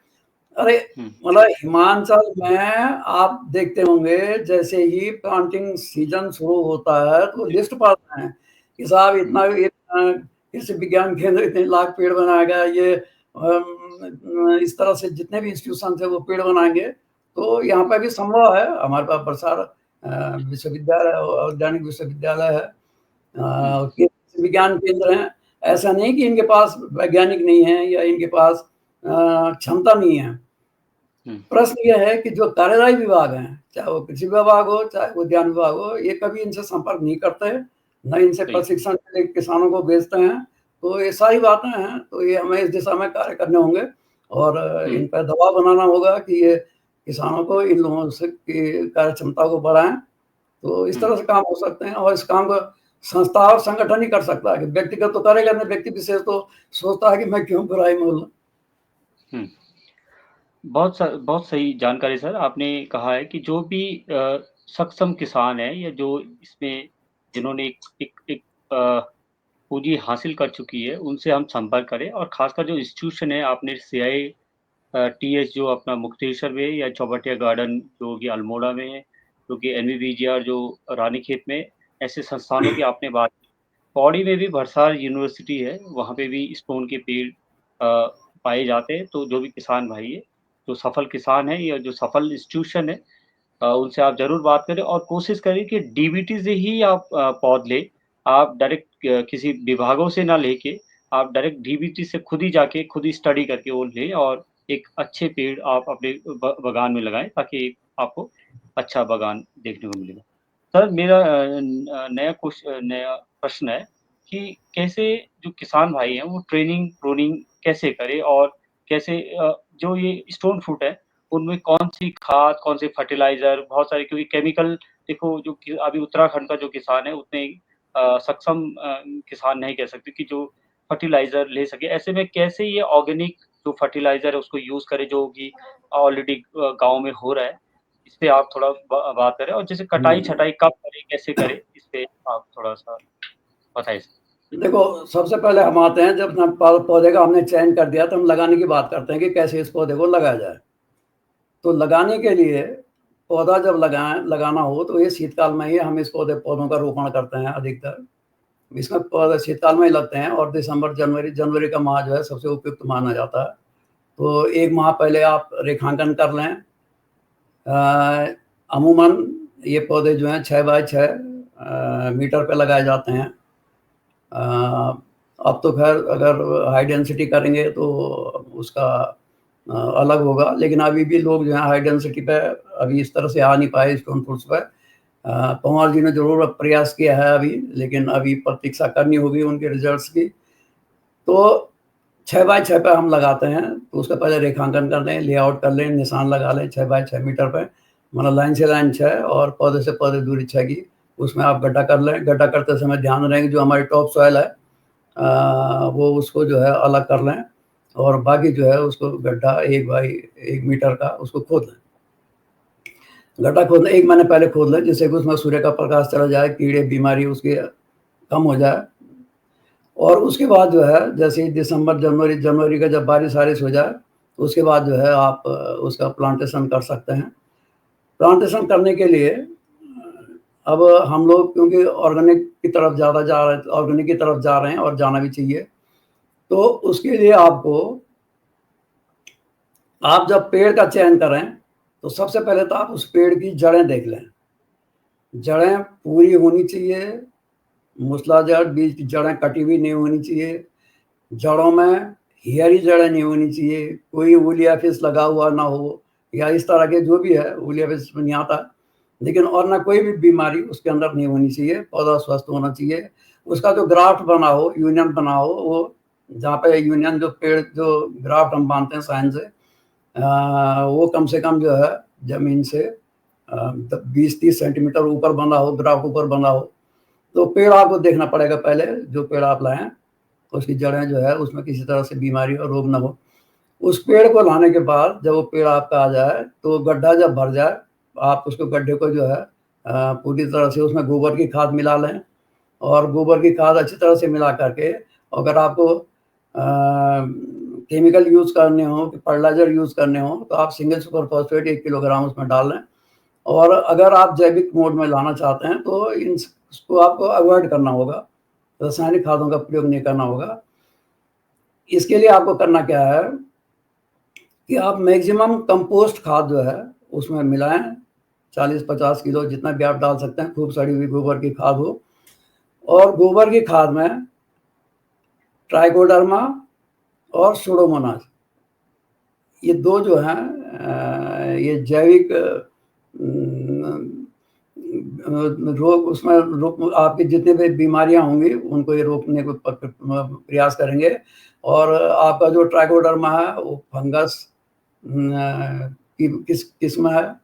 अरे मतलब हिमाचल में आप देखते होंगे जैसे ही प्लांटिंग सीजन शुरू होता है तो लिस्ट पाते हैं कि साहब इतना कृषि विज्ञान केंद्र इतने लाख पेड़ बनाएगा, ये इस तरह से जितने भी इंस्टीट्यूशन है वो पेड़ बनाएंगे। तो यहाँ पे भी संभव है, हमारे पास बरसार विश्वविद्यालय, औद्यानिक विश्वविद्यालय है, कृषि विज्ञान केंद्र हैं। ऐसा नहीं कि इनके पास वैज्ञानिक नहीं है या इनके पास क्षमता नहीं है। प्रश्न ये है कि जो कार्यदायी विभाग हैं, चाहे वो कृषि विभाग हो, चाहे उद्यान विभाग हो, ये कभी इनसे संपर्क नहीं करते, न इनसे प्रशिक्षण के लिए किसानों को भेजते हैं। तो ये सारी बातें हैं, तो ये हमें इस दिशा में कार्य करने होंगे और इन पर दबाव बनाना होगा कि ये किसानों को इन लोगों से की कार्य क्षमता को बढ़ाएँ। तो इस तरह से काम हो सकते हैं और इस काम को संस्था और संगठन ही कर सकता है कि व्यक्तिगत तो करेगा नहीं, व्यक्ति विशेष तो सोचता है कि मैं क्यों बुराई में बोलूँ। बहुत सही जानकारी सर। आपने कहा है कि जो भी सक्षम किसान है या जो इसमें जिन्होंने एक पूँजी हासिल कर चुकी है, उनसे हम संपर्क करें और ख़ासकर जो इंस्टीट्यूशन है, आपने सीआई टीएच जो अपना मुक्तेश्वर में या चौबटिया गार्डन जो कि अल्मोड़ा में है, जो कि एनवीबीजीआर जो रानीखेत में, ऐसे संस्थानों की आपने बात की। पौड़ी में भी भरसार यूनिवर्सिटी है, वहाँ पे भी स्टोन के पेड़ पाए जाते हैं। तो जो भी किसान भाई है, जो सफल किसान है या जो सफल इंस्टीट्यूशन है, उनसे आप ज़रूर बात करें और कोशिश करें कि डीबीटी से ही आप पौध लें। आप डायरेक्ट किसी विभागों से ना लेके, आप डायरेक्ट डीबीटी से खुद ही जाके, खुद ही स्टडी करके वो लें और एक अच्छे पेड़ आप अपने बागान में लगाएँ, ताकि आपको अच्छा बागान देखने को मिलेगा। सर मेरा नया प्रश्न है कि कैसे जो किसान भाई हैं, वो ट्रेनिंग प्रूनिंग कैसे करें और कैसे जो ये स्टोन फ्रूट है, उनमें कौन-सी खाद, कौन से फर्टिलाइज़र, बहुत सारे, क्योंकि केमिकल देखो जो कि अभी उत्तराखंड का जो किसान है, उतने सक्षम किसान नहीं कह सकते कि जो फर्टिलाइज़र ले सके। ऐसे में कैसे ये ऑर्गेनिक जो फर्टिलाइज़र है उसको यूज़ करें, जो कि ऑलरेडी गाँव में हो रहा है? इस पे आप थोड़ा बात करें और जैसे कटाई-छँटाई कब करें, कैसे करें? इस पे आप थोड़ा-सा बताइए सर। देखो, सबसे पहले हम आते हैं, जब हम पौधे का हमने चयन कर दिया तो हम लगाने की बात करते हैं कि कैसे इस पौधे को लगाया जाए। तो लगाने के लिए पौधा जब लगाना हो तो ये शीतकाल में ही हम इस पौधों का रोपण करते हैं अधिकतर। इसमें पौधे शीतकाल में ही लगते हैं और दिसंबर, जनवरी का माह जो है सबसे उपयुक्त माना जाता है। तो 1 माह पहले आप रेखांकन कर लें। अमूमन ये पौधे जो हैं 6 बाय 6 मीटर पे लगाए जाते हैं। अब तो खैर अगर हाई डेंसिटी करेंगे तो उसका अलग होगा, लेकिन अभी भी लोग जो है हाई डेंसिटी पे अभी इस तरह से आ नहीं पाए स्टोन फ्रूट्स पे। पंवार जी ने ज़रूर प्रयास किया है अभी, लेकिन अभी प्रतीक्षा करनी होगी उनके रिजल्ट्स की। तो 6 बाय 6 पे हम लगाते हैं, तो उसका पहले रेखांकन कर लें, लेआउट कर लें, निशान लगा लें 6 बाय 6 मीटर पे, मतलब लाइन से लाइन 6 और पौधे से पौधे दूरी 6 की। उसमें आप गड्ढा कर लें। गड्ढा करते समय ध्यान रहे कि जो हमारी टॉप सॉइल है वो उसको जो है अलग कर लें और बाकी जो है उसको गड्ढा 1 बाई 1 मीटर का उसको खोद लें। गड्ढा खोदना 1 महीने पहले खोद लें, जिससे कि उसमें सूर्य का प्रकाश चला जाए, कीड़े बीमारी उसकी कम हो जाए। और उसके बाद जो है जैसे ही दिसंबर जनवरी का जब बारिश हो जाए तो उसके बाद जो है आप उसका प्लांटेशन कर सकते हैं। प्लांटेशन करने के लिए अब हम लोग क्योंकि ऑर्गेनिक की तरफ ऑर्गेनिक की तरफ जा रहे हैं और जाना भी चाहिए, तो उसके लिए आप जब पेड़ का चयन करें तो सबसे पहले तो आप उस पेड़ की जड़ें देख लें। जड़ें पूरी होनी चाहिए, मूसलाधार बीज की जड़ें कटी हुई नहीं होनी चाहिए, जड़ों में हियरी जड़ें नहीं होनी चाहिए, कोई ओलियाफिस लगा हुआ ना हो या इस तरह के जो भी है, ओलियाफिस में नहीं आता, लेकिन और ना कोई भी बीमारी उसके अंदर नहीं होनी चाहिए, पौधा स्वस्थ होना चाहिए। उसका जो ग्राफ्ट बना हो, यूनियन बना हो, वो जहाँ पे यूनियन जो पेड़ जो ग्राफ्ट हम बांधते हैं साइंस से, वो कम से कम जो है जमीन से 20-30 सेंटीमीटर ऊपर बंधा हो, ग्राफ्ट ऊपर बंधा हो। तो पेड़ आपको देखना पड़ेगा पहले, जो पेड़ आप लाएं उसकी जड़ें जो है उसमें किसी तरह से बीमारी और रोग ना हो। उस पेड़ को लाने के बाद जब वो पेड़ आपका आ जाए तो गड्ढा जब भर जाए, आप उसको गड्ढे को जो है पूरी तरह से उसमें गोबर की खाद मिला लें, और गोबर की खाद अच्छी तरह से मिला करके अगर आपको केमिकल यूज़ करने हो, फर्टिलाइज़र यूज़ करने हो, तो आप सिंगल सुपर फॉस्फेट 1 किलोग्राम उसमें डाल लें। और अगर आप जैविक मोड में लाना चाहते हैं तो इसको आपको अवॉइड करना होगा, रासायनिक खादों का प्रयोग नहीं करना होगा। इसके लिए आपको करना क्या है कि आप मैक्सिमम कंपोस्ट खाद जो है उसमें मिलाएं, 40-50 किलो जितना भी आप डाल सकते हैं, खूब सड़ी हुई गोबर की खाद हो। और गोबर की खाद में ट्राइकोडर्मा और सुडोमोनास, ये दो जो हैं ये जैविक रोग उसमें आपकी जितने भी बीमारियां होंगी उनको ये रोकने को प्रयास करेंगे। और आपका जो ट्राइकोडर्मा है वो फंगस की किस्म है,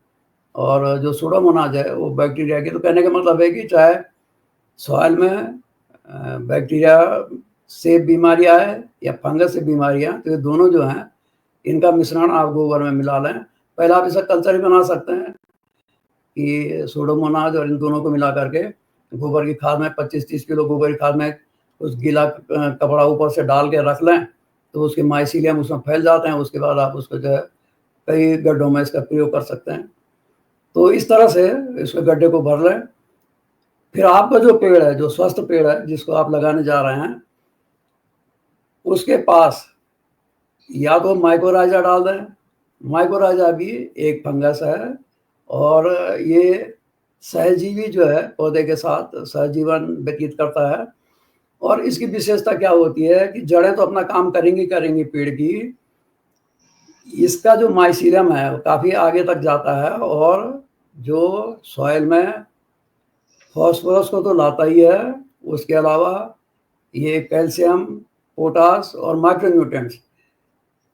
और जो सुडोमोनास है वो बैक्टीरिया की। तो कहने का मतलब है कि चाहे सॉइल में बैक्टीरिया से बीमारियां है या फंगस से बीमारियां, तो ये दोनों जो हैं इनका मिश्रण आप गोबर में मिला लें। पहले आप इसका कल्चर भी बना सकते हैं कि सुडोमोनास और इन दोनों को मिला करके गोबर की खाद में 25-30 किलो गोबर की खाद में उस गीला कपड़ा ऊपर से डाल के रख लें, तो उसके माइसीलियम उसमें फैल जाते हैं। उसके बाद आप उसको जो है कई गड्ढों में इसका प्रयोग कर सकते हैं। तो इस तरह से इसको गड्ढे को भर लें। फिर आपका जो पेड़ है, जो स्वस्थ पेड़ है जिसको आप लगाने जा रहे हैं, उसके पास या तो माइकोराइजा डाल दें। माइकोराइजा भी एक फंगस है और ये सहजीवी जो है पौधे के साथ सहजीवन व्यतीत करता है। और इसकी विशेषता क्या होती है कि जड़ें तो अपना काम करेंगी पेड़ की, इसका जो माइसीलियम है वो काफ़ी आगे तक जाता है और जो सॉइल में फॉस्फोरस को तो लाता ही है, उसके अलावा ये कैल्शियम, पोटास और माइक्रोन्यूट्रिएंट्स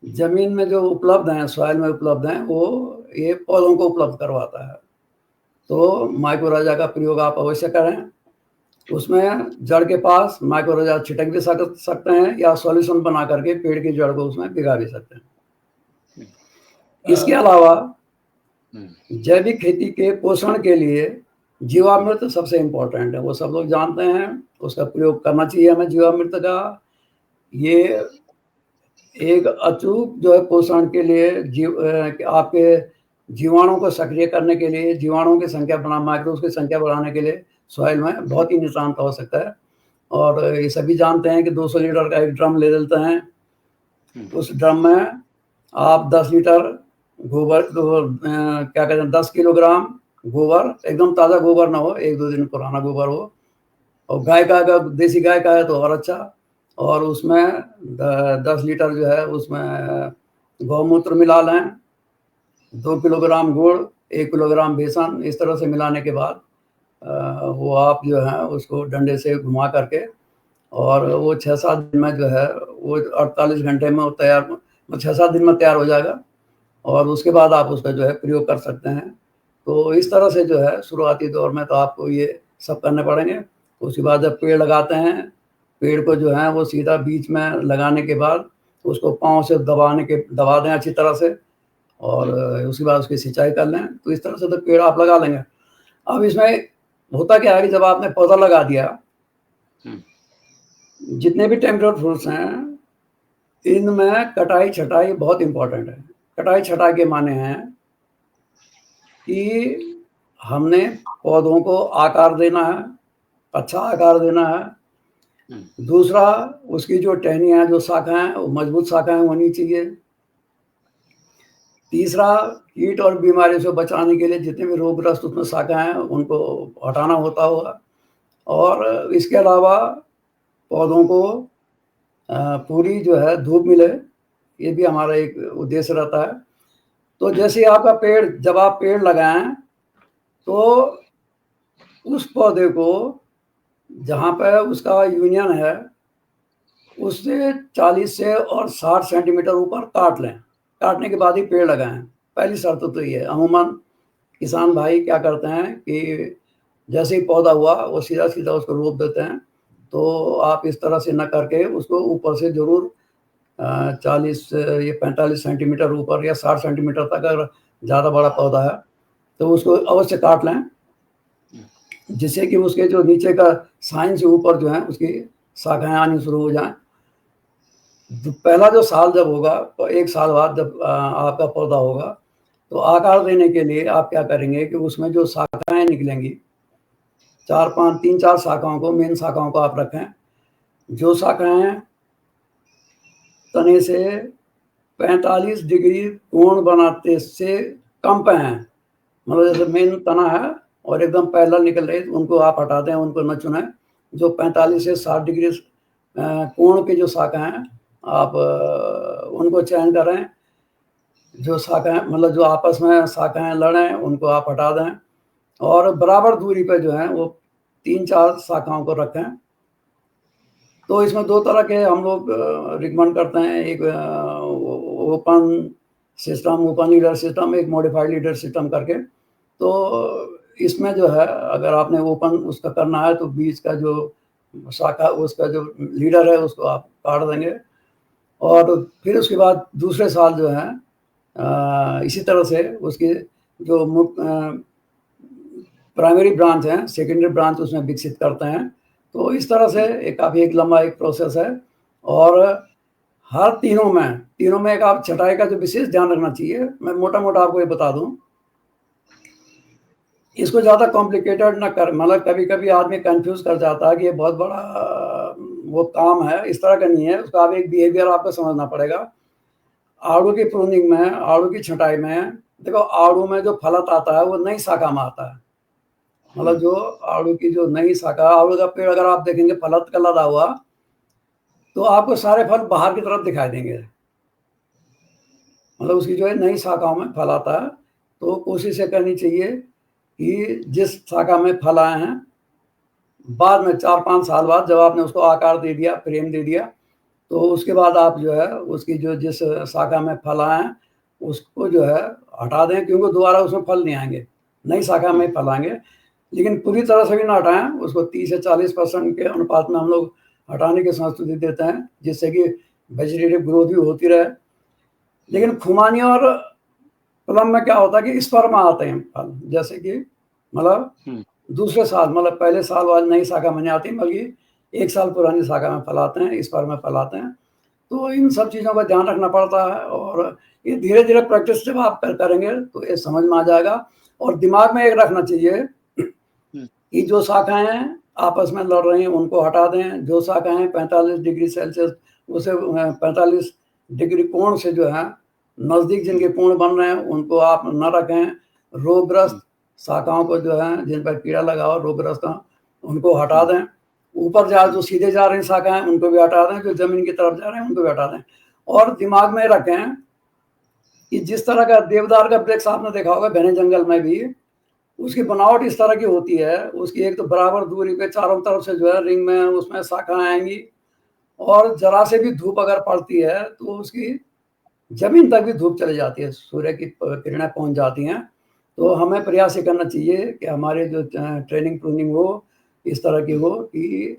जमीन में जो उपलब्ध हैं, सॉइल में उपलब्ध हैं, वो ये पौधों को उपलब्ध करवाता है। तो माइकोराइजा का प्रयोग आप अवश्य करें। उसमें जड़ के पास माइकोराइजा छिटक भी सकते हैं या सॉल्यूशन बना करके पेड़ की जड़ को उसमें भिगा भी सकते हैं। इसके अलावा जैविक खेती के पोषण के लिए जीवामृत सबसे इम्पोर्टेंट है, वो सब लोग जानते हैं, उसका प्रयोग करना चाहिए हमें जीवामृत का। ये एक अचूक जो है पोषण के लिए आपके जीवाणुओं को सक्रिय करने के लिए, जीवाणुओं की संख्या माइक्रोब्स की संख्या बढ़ाने के लिए सॉइल में बहुत ही नितांत हो सकता है। और ये सभी जानते हैं कि 200 लीटर का एक ड्रम ले लेते हैं, उस ड्रम में आप 10 लीटर गोबर क्या कहते हैं 10 किलोग्राम गोबर, एकदम ताज़ा गोबर ना हो, 1-2 दिन पुराना गोबर हो, और गाय का अगर देसी गाय का है तो और अच्छा। और उसमें 10 लीटर जो है उसमें गौमूत्र मिला लें, 2 किलोग्राम गुड़, 1 किलोग्राम बेसन, इस तरह से मिलाने के बाद वो आप जो है उसको डंडे से घुमा करके, और वो 6-7 दिन में जो है वो 48 घंटे में तैयार, 6-7 दिन में तैयार हो जाएगा। और उसके बाद आप उसका जो है प्रयोग कर सकते हैं। तो इस तरह से जो है शुरुआती दौर में तो आपको ये सब करने पड़ेंगे। उसके बाद जब पेड़ लगाते हैं, पेड़ को जो है वो सीधा बीच में लगाने के बाद उसको पाँव से दबा दें अच्छी तरह से, और उसके बाद उसकी सिंचाई कर लें। तो इस तरह से तो पेड़ आप लगा लेंगे। अब इसमें होता क्या है कि जब आपने पौधा लगा दिया, जितने भी टेम्परेट फ्रूट्स हैं, इनमें कटाई छटाई बहुत इम्पोर्टेंट है। कटाई छटाई के माने हैं कि हमने पौधों को आकार देना है, अच्छा आकार देना है। दूसरा, उसकी जो टहनियाँ, जो शाखाएँ, वो मजबूत शाखाएँ होनी चाहिए। तीसरा, कीट और बीमारी से बचाने के लिए जितने भी रोगग्रस्त उसमें शाखाएँ हैं, उनको हटाना होता होगा। और इसके अलावा पौधों को पूरी जो है धूप मिले, ये भी हमारा एक उद्देश्य रहता है। तो जैसे आपका पेड़, जब आप पेड़ लगाएं तो उस पौधे को जहाँ पे उसका यूनियन है उससे 40 से और 60 सेंटीमीटर ऊपर काट लें। काटने के बाद ही पेड़ लगाएं। पहली शर्त तो ये है। अमूमन किसान भाई क्या करते हैं कि जैसे ही पौधा हुआ वो सीधा सीधा उसको रोप देते हैं। तो आप इस तरह से न करके उसको ऊपर से जरूर 40 या 45 सेंटीमीटर ऊपर या 60 सेंटीमीटर तक अगर ज़्यादा बड़ा पौधा है तो उसको अवश्य काट लें, जिससे कि उसके जो नीचे का साइन से ऊपर जो है उसकी शाखाएं आनी शुरू हो जाएं। पहला जो साल जब होगा, तो 1 साल बाद जब आपका पौधा होगा, तो आकार देने के लिए आप क्या करेंगे कि उसमें जो शाखाएं निकलेंगी, 4-5, 3-4 शाखाओं को, मेन शाखाओं को आप रखें। जो शाखाएं तने से 45 डिग्री कोण बनाते से कम पे हैं, मतलब जैसे मेन तना है और एकदम पैरेलल निकल रही, उनको आप हटा दें, उनको न चुनें। जो 45 से 60 डिग्री कोण की जो शाखाएं हैं, आप उनको चयन करें। जो शाखाएं, मतलब जो आपस में शाखाएं लड़ें, उनको आप हटा दें। और बराबर दूरी पे जो है वो 3-4 शाखाओं को रखें। तो इसमें 2 तरह के हम लोग रिकमेंड करते हैं। एक open system, open leader system, एक मॉडिफाइड लीडर सिस्टम करके। तो इसमें जो है अगर आपने ओपन उसका करना है तो बीच का जो शाखा, उसका जो लीडर है उसको आप काट देंगे। और फिर उसके बाद दूसरे साल जो है इसी तरह से उसकी जो प्राइमरी ब्रांच है, सेकेंडरी ब्रांच उसमें विकसित करते हैं। तो इस तरह से एक काफ़ी एक लंबा एक प्रोसेस है। और हर तीनों में एक आप छटाई का जो विशेष ध्यान रखना चाहिए, मैं मोटा-मोटा आपको ये बता दूँ। इसको ज़्यादा कॉम्प्लिकेटेड ना कर, मतलब कभी-कभी आदमी कन्फ्यूज़ कर जाता है कि ये बहुत बड़ा वो काम है, इस तरह का नहीं है। उसका आप एक बिहेवियर आपको समझना पड़ेगा। आड़ू की प्रूनिंग में, आड़ू की छँटाई में, देखो आड़ू में जो फलत आता है वो नई शाखा में आता है। मतलब जो आड़ू की जो नई शाखा, आड़ू का पेड़ अगर आप देखेंगे फलत का लदा हुआ, तो आपको सारे फल बाहर की तरफ दिखाई देंगे। मतलब उसकी जो है नई शाखाओं में फल आता है। तो कोशिश ये करनी चाहिए कि जिस शाखा में फल आए हैं, बाद में 4-5 साल बाद जब आपने उसको आकार दे दिया, फ्रेम दे दिया, तो उसके बाद आप जो है उसकी जो जिस शाखा में फल आए हैं उसको जो है हटा दें, क्योंकि दोबारा उसमें फल नहीं आएंगे, नई शाखा में फल आएंगे। लेकिन पूरी तरह से भी ना हटाएं उसको। 30 से 40% के अनुपात में हम लोग हटाने की संस्तुति देते हैं, जिससे कि वेजिटेटिव ग्रोथ भी होती रहे। लेकिन खुमानी और प्लम में क्या होता है कि स्पर्म आते हैं फल, जैसे कि मतलब दूसरे साल, मतलब पहले साल वाली नई शाखा में नहीं आती, बल्कि 1 साल पुरानी शाखा में फल आते हैं, स्पर्म में फल आते हैं। तो इन सब चीज़ों का ध्यान रखना पड़ता है। और ये धीरे-धीरे प्रैक्टिस जब आप करेंगे तो ये समझ में आ जाएगा। और दिमाग में एक रखना चाहिए कि जो शाखाएँ आपस में लड़ रही हैं उनको हटा दें। जो शाखाएँ 45 डिग्री सेल्सियस उसे 45 डिग्री कोण से जो है नज़दीक जिनके कोण बन रहे हैं उनको आप न रखें। रोगग्रस्त शाखाओं को जो है, जिन पर कीड़ा लगा हो, रोगग्रस्त हैं, उनको हटा दें। ऊपर जो सीधे जा रही शाखाएँ उनको भी हटा दें, जो ज़मीन की तरफ जा रहे हैं उनको भी हटा दें। और दिमाग में रखें कि जिस तरह का देवदार का वृक्ष आपने देखा होगा घने जंगल में भी, उसकी बनावट इस तरह की होती है। उसकी एक तो बराबर दूरी पे चारों तरफ से जो है रिंग में उसमें शाखाएं आएंगी, और जरा से भी धूप अगर पड़ती है तो उसकी जमीन तक भी धूप चली जाती है, सूर्य की किरणें पहुंच जाती हैं। तो हमें प्रयास ये करना चाहिए कि हमारे जो ट्रेनिंग प्रूनिंग हो इस तरह की हो कि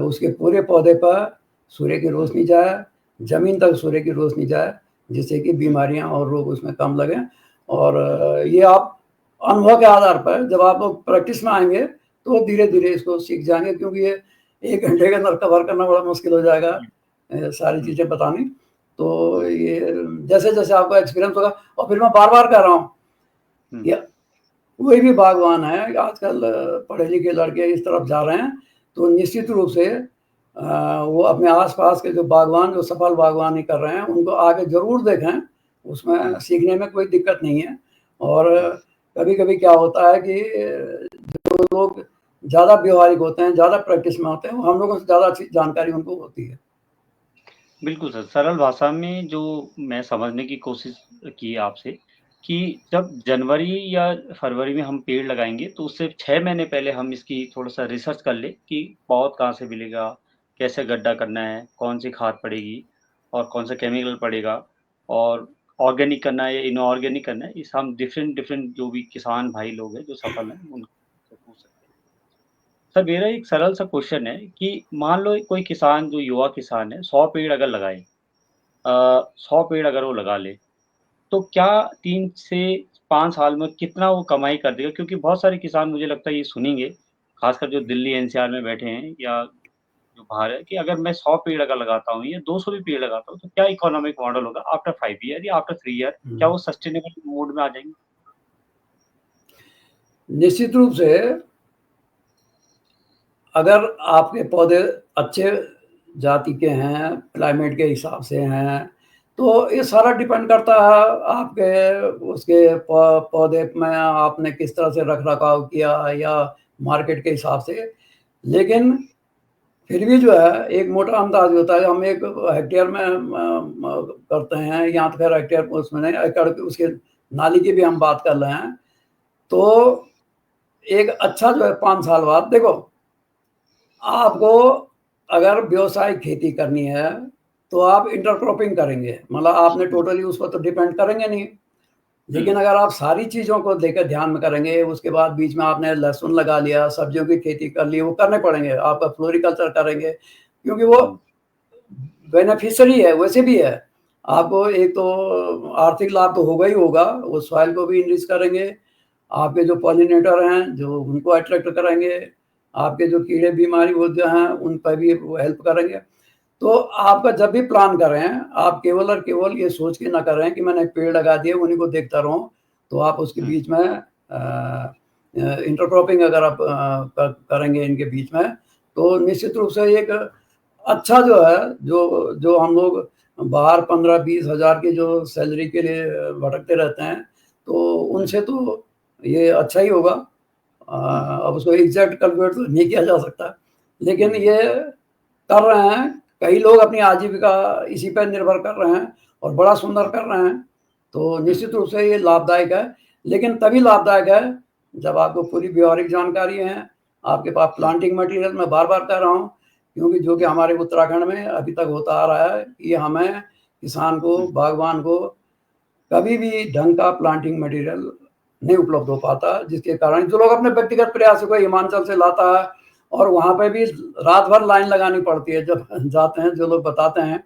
उसके पूरे पौधे पर सूर्य की रोशनी जाए, जमीन तक सूर्य की रोशनी जाए, जिससे कि बीमारियां और रोग उसमें कम लगें। और ये आप अनुभव के आधार पर जब आप लोग प्रैक्टिस में आएंगे तो धीरे धीरे इसको सीख जाएंगे, क्योंकि ये 1 घंटे के अंदर कवर करना बड़ा मुश्किल हो जाएगा सारी हुँ, चीज़ें बतानी। तो हुँ, ये जैसे-जैसे आपको एक्सपीरियंस होगा, और फिर मैं बार-बार कह रहा हूँ हुँ, कि कोई भी बागवान है, आजकल पढ़े-लिखे लड़के इस तरफ जा रहे हैं, तो निश्चित रूप से वो अपने आस-पास के जो बागवान, जो सफल बागवानी कर रहे हैं, उनको आगे ज़रूर देखें, उसमें हुँ, सीखने में कोई दिक्कत नहीं है। और हुँ। कभी-कभी क्या होता है कि जो लोग ज़्यादा व्यावहारिक होते हैं, ज़्यादा प्रैक्टिस में होते हैं, वो हम लोगों से ज़्यादा अच्छी जानकारी उनको होती है। बिल्कुल सर, सरल भाषा में जो मैं समझने की कोशिश की आपसे कि जब जनवरी या फरवरी में हम पेड़ लगाएँगे, तो उससे 6 महीने पहले हम इसकी थोड़ा-सा रिसर्च कर लें कि पौध कहाँ से मिलेगा, कैसे गड्ढा करना है, कौन-सी खाद पड़ेगी और कौन-सा केमिकल पड़ेगा और ऑर्गेनिक करना है या इनऑर्गेनिक करना है, इस हम डिफरेंट जो भी किसान भाई लोग हैं, जो सफल हैं, उनसे पूछ सकते हैं। सर, मेरा एक सरल सा क्वेश्चन है कि मान लो कोई किसान जो युवा किसान है, 100 पेड़ अगर लगाए 100 पेड़ अगर वो लगा ले, तो क्या 3 से 5 साल में कितना वो कमाई कर देगा? क्योंकि बहुत सारे किसान मुझे लगता है ये सुनेंगे, खासकर जो दिल्ली एनसीआर में बैठे हैं या जो बाहर है कि अगर मैं 100 पेड़ अगर लगाता हूँ या 200 भी पेड़ लगाता हूँ, तो क्या इकोनॉमिक मॉडल होगा आफ्टर 5 ईयर या आफ्टर 3 ईयर? क्या हुँ। वो सस्टेनेबल मोड में आ जाएँगे? निश्चित रूप से अगर आपके पौधे अच्छे जाति के हैं, क्लाइमेट के हिसाब से हैं, तो ये सारा डिपेंड करता है आपके उसके पौधे में आपने किस तरह से रख-रखाव किया या मार्केट के हिसाब से। लेकिन फिर भी जो है एक मोटा अंदाज़ होता है, हम 1 हेक्टेयर में करते हैं, या तो फिर हेक्टेयर उसमें नहीं, एकड़ उसके नाली की भी हम बात कर रहे हैं। तो एक अच्छा जो है 5 साल बाद देखो, आपको अगर व्यावसायिक खेती करनी है, तो आप इंटरक्रॉपिंग करेंगे। मतलब आपने हुँ, टोटली उस पर तो डिपेंड करेंगे नहीं। हुँ, लेकिन अगर आप सारी चीज़ों को लेकर ध्यान में करेंगे, उसके बाद बीच में आपने लहसुन लगा लिया, सब्जियों की खेती कर ली, वो करने पड़ेंगे। आपका फ्लोरिकल्चर करेंगे, क्योंकि वो हुँ, बेनिफिशियरी है, वैसे भी है। आपको एक तो आर्थिक लाभ तो होगा ही होगा, वो सॉइल को भी इनरिच करेंगे, आपके जो पॉलिनेटर हैं, जो उनको अट्रैक्ट करेंगे, आपके जो कीड़े-बीमारी वो जो हैं, उन पर भी वो हेल्प करेंगे। तो आपका जब भी प्लान कर रहे हैं, आप केवल और केवल ये सोच के ना कर रहे हैं कि मैंने पेड़ लगा दिए, उन्हीं को देखता रहूँ। तो आप उसके हुँ, बीच में इंटरक्रॉपिंग अगर आप करेंगे इनके बीच में, तो निश्चित रूप से एक अच्छा जो है, जो जो हम लोग बाहर 15-20 हज़ार की जो सैलरी के लिए भटकते रहते हैं, तो हुँ, उनसे तो ये अच्छा ही होगा। हुँ, अब उसको एग्ज़ैक्ट कैलकुलेट तो नहीं किया जा सकता, लेकिन हुँ, ये कर रहे हैं। कई लोग अपनी आजीविका इसी पे निर्भर कर रहे हैं और बड़ा सुंदर हुँ, कर रहे हैं। तो हुँ, निश्चित रूप से ये लाभदायक है, लेकिन तभी लाभदायक है जब आपको पूरी व्यावहारिक जानकारी है, आपके पास हुँ, प्लांटिंग मटीरियल, मैं बार-बार कह रहा हूँ, क्योंकि जो कि हुँ, हमारे उत्तराखंड में अभी तक होता आ रहा है कि हमें किसान को, हुँ, बागवान को कभी भी ढंग का प्लांटिंग मटीरियल नहीं उपलब्ध हो पाता, जिसके कारण जो लोग अपने व्यक्तिगत प्रयास से कोई हिमाचल से लाता है, और वहाँ पे भी रात भर लाइन लगानी पड़ती है जब जाते हैं, जो लोग बताते हैं।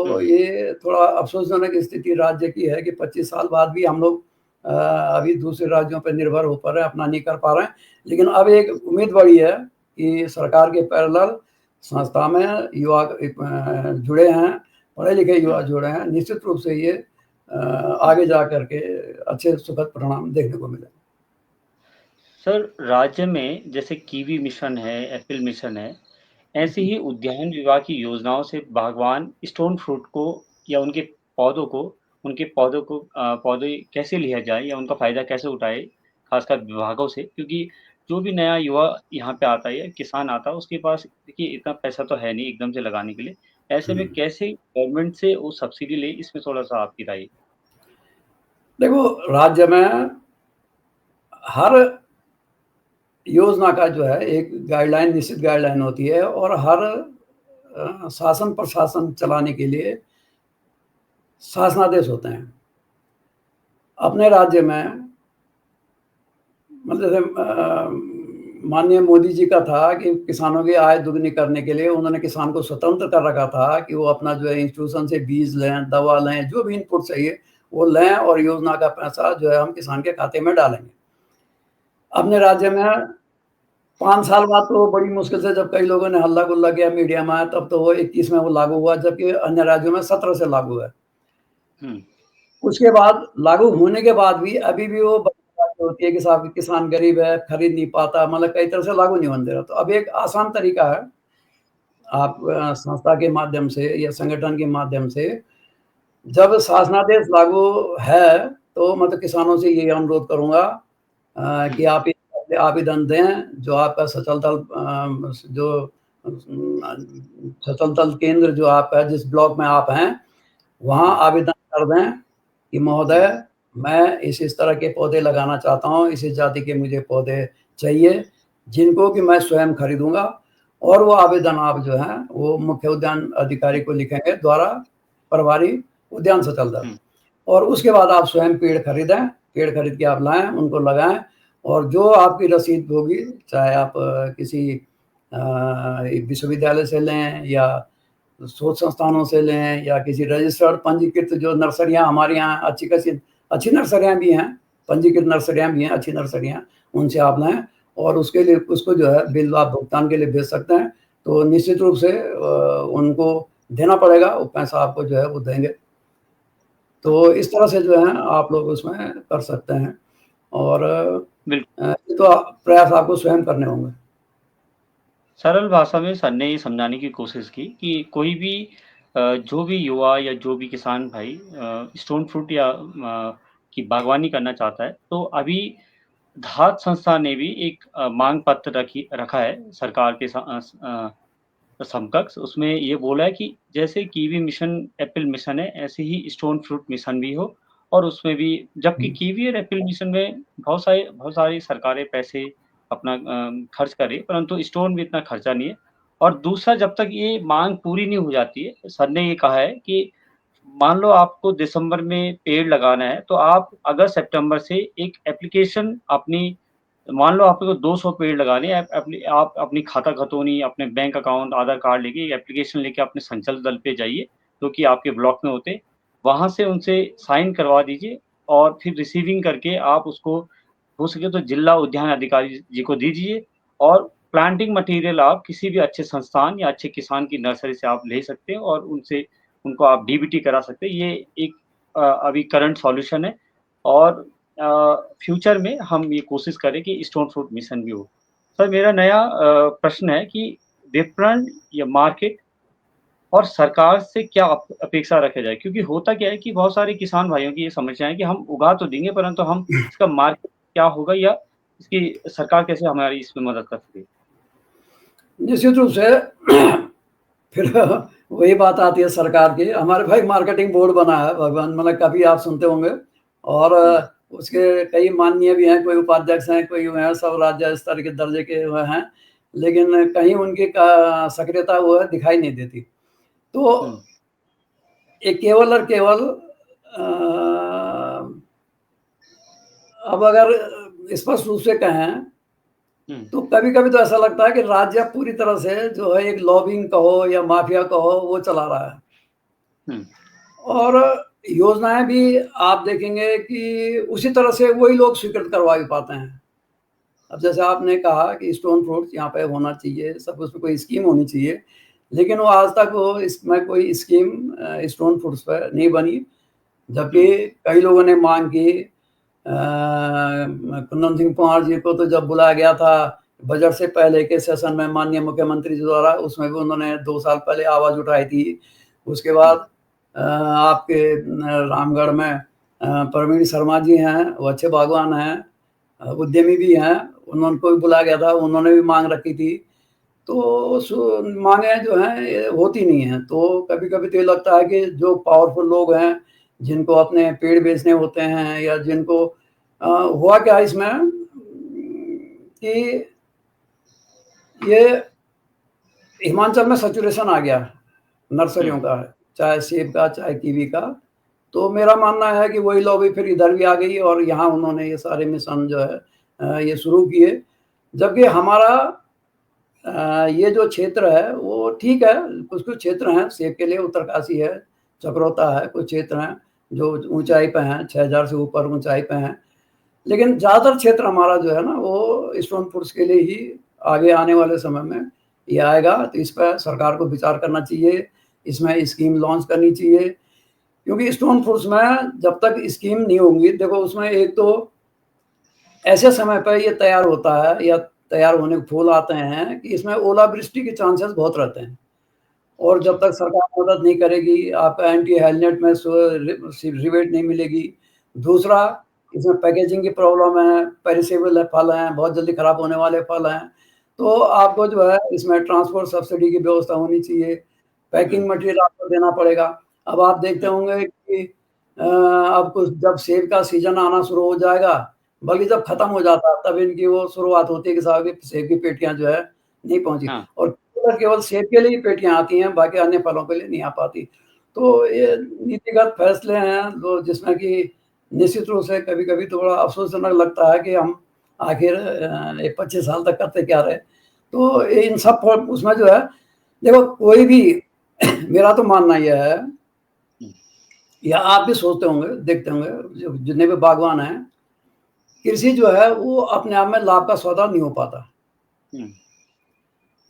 हुँ, तो ये थोड़ा अफ़सोसजनक स्थिति राज्य की है कि 25 साल बाद भी हम लोग अभी दूसरे राज्यों पे निर्भर हो पा रहे हैं, अपना नहीं कर पा रहे हैं। लेकिन अब एक उम्मीद बढ़ी है कि सरकार के पैरेलल संस्था में युवा जुड़े हैं, पढ़े-लिखे हुँ। युवा जुड़े हैं। निश्चित रूप से ये आगे जा कर के अच्छे सुखद परिणाम देखने को मिले। सर, राज्य में जैसे कीवी मिशन है, एप्पल मिशन है, ऐसे ही उद्यान विभाग की योजनाओं से बागवान स्टोन फ्रूट को या पौधों को पौधे कैसे लिया जाए या उनका फ़ायदा कैसे उठाए, खासकर विभागों से? क्योंकि जो भी नया युवा यहाँ पे आता है या किसान आता है, उसके पास देखिए इतना पैसा तो है नहीं एकदम से लगाने के लिए। ऐसे हुँ। में कैसे गवर्नमेंट से वो सब्सिडी ले, इसमें थोड़ा-सा आपकी राय? देखो, राज्य में हर योजना का जो है एक गाइडलाइन, निश्चित गाइडलाइन होती है, और हर शासन प्रशासन चलाने के लिए शासनादेश होते हैं। अपने राज्य में मतलब जैसे माननीय मोदी जी का था कि किसानों की आय दुगनी करने के लिए उन्होंने किसान को स्वतंत्र कर रखा था कि वो अपना जो है इंस्टीट्यूशन से बीज लें, दवा लें, जो भी इनपुट चाहिए वो लें, और योजना का पैसा जो है हम किसान के खाते में डालेंगे। अपने राज्य में 5 साल बाद तो बड़ी मुश्किल से जब कई लोगों ने हल्ला-गुल्ला किया मीडिया में, तब तो वो 21 में वो लागू हुआ, जबकि अन्य राज्यों में 17 से लागू है। हुँ। उसके बाद लागू होने के बाद भी अभी भी वो बात होती है कि साहब किसान गरीब है, खरीद नहीं पाता, मतलब कई तरह से लागू नहीं होने दे रहा। तो अब एक आसान तरीका है, आप संस्था के माध्यम से या संगठन के माध्यम से जब शासनादेश लागू है, तो मैं तो किसानों से यही अनुरोध करूँगा कि हुँ। आप एक आवेदन दें, जो आपका सचल दल सचल दल केंद्र जो आपका जिस ब्लॉक में आप हैं, वहाँ हुँ। आवेदन कर दें कि हुँ। महोदय मैं इस तरह के पौधे लगाना चाहता हूँ, इस जाति के मुझे पौधे चाहिए, जिनको कि मैं स्वयं खरीदूँगा और वो आवेदन आप जो है, वो मुख्य उद्यान अधिकारी को लिखेंगे द्वारा प्रभारी उद्यान सचल दल। हुँ। और उसके बाद आप स्वयं पेड़ खरीदें, पेड़ खरीद के आप लाएँ, उनको लगाएँ और जो आपकी रसीद होगी, चाहे आप किसी विश्वविद्यालय से लें या शोध संस्थानों से लें या किसी रजिस्टर्ड पंजीकृत जो नर्सरियाँ हमारे यहाँ अच्छी नर्सरियाँ भी हैं, पंजीकृत नर्सरियाँ भी हैं, अच्छी नर्सरियाँ, उनसे आप लें और उसके लिए उसको जो है बिल आप भुगतान के लिए भेज सकते हैं। तो निश्चित रूप से उनको देना पड़ेगा, वो पैसा आपको जो है वो देंगे। तो इस तरह से जो है आप लोग उसमें कर सकते हैं और बिल ये तो प्रयास आपको स्वयं करने होंगे। सरल भाषा में सर ने ये समझाने की कोशिश की कि कोई भी जो भी युवा या जो भी किसान भाई स्टोन फ्रूट या की बागवानी करना चाहता है, तो अभी धात संस्था ने भी एक मांग पत्र रखा है सरकार के समकक्ष। उसमें ये बोला है कि जैसे कीवी मिशन, एप्पल मिशन है, ऐसे ही स्टोन फ्रूट मिशन भी हो और उसमें भी जबकि हुँ, कीवी और एप्पल मिशन में बहुत सारी सरकारें पैसे अपना खर्च कर रही है, परंतु स्टोन में इतना खर्चा नहीं है। और दूसरा जब तक ये माँग पूरी नहीं हो जाती है, सर ने ये कहा है कि मान लो आपको दिसंबर में पेड़ लगाना है, तो आप अगस्त-सितंबर से एक एप्लीकेशन अपनी मान लो आपको 200 पेड़ लगाने हैं, आप अपनी खाता खतौनी, अपने बैंक अकाउंट, आधार कार्ड लेके एप्लीकेशन लेके अपने संचल दल पे जाइए, जो कि आपके ब्लॉक में होते हैं। वहाँ से उनसे साइन करवा दीजिए और फिर रिसीविंग करके आप उसको हो सके तो जिला उद्यान अधिकारी जी को दीजिए और प्लांटिंग मटीरियल आप किसी भी अच्छे संस्थान या अच्छे किसान की नर्सरी से आप ले सकते हैं और उनसे उनको आप डीबीटी करा सकते हैं। ये एक अभी करंट सॉल्यूशन है और फ्यूचर में हम ये कोशिश करें कि स्टोन फ्रूट मिशन भी हो। सर मेरा नया प्रश्न है कि विपणन या मार्केट और सरकार से क्या अपेक्षा रखा जाए? क्योंकि होता क्या है कि बहुत सारे किसान भाइयों की ये समस्या है कि हम उगा तो देंगे परंतु हम इसका मार्केट क्या होगा या इसकी सरकार कैसे हमारी इसमें मदद कर सके? निश्चित रूप से फिर वही बात आती है सरकार की। हमारे भाई मार्केटिंग बोर्ड बना है, भगवान मतलब कभी आप सुनते होंगे और हुँ। उसके कई माननीय भी हैं, कोई उपाध्यक्ष हैं, कोई वो हैं, सब राज्य स्तर के दर्जे के वो हैं, लेकिन कहीं उनकी सक्रियता वो है दिखाई नहीं देती। हुँ। तो ये केवल और केवल अ, अब अगर स्पष्ट रूप से कहें हुँ। तो कभी-कभी तो ऐसा लगता है कि राज्य पूरी तरह से जो है एक लॉबिंग कहो या माफिया कहो वो चला रहा है। हुँ। और योजनाएँ भी आप देखेंगे कि उसी तरह से वही लोग स्वीकृत करवा भी पाते हैं। अब जैसे आपने कहा कि स्टोन फ्रूट्स यहाँ पे होना चाहिए, सब उसपे कोई स्कीम होनी चाहिए, लेकिन वो आज तक वो इसमें कोई स्कीम स्टोन फ्रूट्स पे नहीं बनी। जबकि हुँ। कई लोगों ने माँग की कुंदन सिंह पंवार जी को तो जब बुलाया गया था बजट से पहले के सेशन में माननीय मुख्यमंत्री जी द्वारा, उसमें भी उन्होंने 2 साल पहले आवाज़ उठाई थी। उसके हुँ। बाद आपके रामगढ़ में प्रवीण शर्मा जी हैं, वो अच्छे बागवान हैं, उद्यमी भी हैं, उनको भी बुलाया गया था, उन्होंने भी माँग रखी थी। तो माँगें जो हैं ये होती नहीं हैं, तो कभी-कभी तो ये लगता है कि जो पावरफुल लोग हैं, जिनको अपने पेड़ बेचने होते हैं या जिनको हुआ क्या इसमें कि ये हिमाचल में सैचुरेशन आ गया हुँ। नर्सरियों का, चाहे सेब का, चाहे कीवी का। तो मेरा मानना है कि वही लॉबी फिर इधर भी आ गई और यहाँ उन्होंने ये सारे मिशन जो है ये शुरू किए। जबकि हमारा ये जो क्षेत्र है वो ठीक है, कुछ-कुछ क्षेत्र हैं, सेब के लिए उत्तरकाशी है, चक्रोता है, कुछ क्षेत्र हैं जो ऊँचाई पे हैं, 6000 से ऊपर ऊँचाई पे हैं। लेकिन ज़्यादातर क्षेत्र हमारा जो है ना वो स्टोन फ्रूट्स के लिए ही आगे आने वाले समय में ये आएगा, तो इस पे सरकार को विचार करना चाहिए, इसमें स्कीम लॉन्च करनी चाहिए। क्योंकि स्टोन फ्रूट्स में जब तक स्कीम नहीं होंगी, देखो उसमें एक तो ऐसे समय पे ये तैयार होता है या तैयार होने के फूल आते हैं कि इसमें ओलावृष्टि के चांसेस बहुत रहते हैं। और जब अच्छा। तक सरकार मदद नहीं करेगी, आपका एंटी हेलनेट में रिबेट नहीं मिलेगी। दूसरा, इसमें पैकेजिंग की प्रॉब्लम है, पेरिसेबल है फल हैं, बहुत जल्दी खराब होने वाले फल हैं। तो आपको जो है इसमें ट्रांसपोर्ट सब्सिडी की व्यवस्था होनी चाहिए, हुँ, पैकिंग मटेरियल आपको देना पड़ेगा। अब आप देखते हुँ, होंगे कि अब कुछ जब सेब का सीज़न आना शुरू हो जाएगा, बल्कि जब हुँ, खत्म हो जाता है तब इनकी वो शुरुआत होती है कि साहब ये सेब की पेटियाँ जो है नहीं पहुँची। हाँ, और केवल सेब के लिए ही पेटियाँ आती हैं, बाकी अन्य फलों के लिए नहीं आ पाती। तो ये नीतिगत फैसले हैं तो जिसमें कि निश्चित रूप से कभी-कभी थोड़ा अफ़सोसजनक लगता है कि हम आखिर ये 25 साल तक करते क्या रहे। तो इन सब फ उसमें जो है देखो कोई भी मेरा तो मानना ये है हुँ, या आप भी सोचते होंगे, देखते होंगे जो जितने भी बागवान हैं, कृषि जो है वो अपने आप में लाभ का सौदा नहीं हो पाता। हुँ,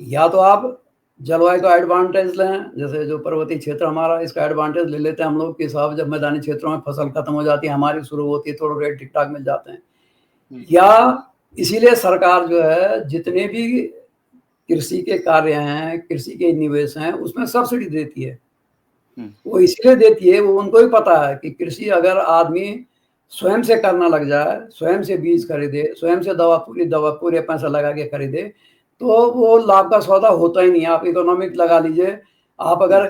या तो आप जलवायु का एडवांटेज लें, जैसे जो पर्वतीय क्षेत्र हमारा इसका एडवांटेज ले लेते हैं हम लोग कि साहब जब मैदानी क्षेत्रों में फसल खत्म हो जाती है, हमारी शुरू होती है, थोड़ा रेट ठीक-ठाक मिल जाते हैं। हुँ, या इसीलिए सरकार जो है जितने भी कृषि के कार्य हैं, कृषि के निवेश हैं, उसमें सब्सिडी देती है। हुँ, वो इसलिए देती है, वो उनको भी पता है कि कृषि अगर आदमी स्वयं से करना लग जाए, स्वयं से बीज खरीदे, स्वयं से दवा पूरे पैसा लगा के खरीदे, तो वो लाभ का सौदा होता ही नहीं है। आप इकोनॉमिक लगा लीजिए, आप हुँ, अगर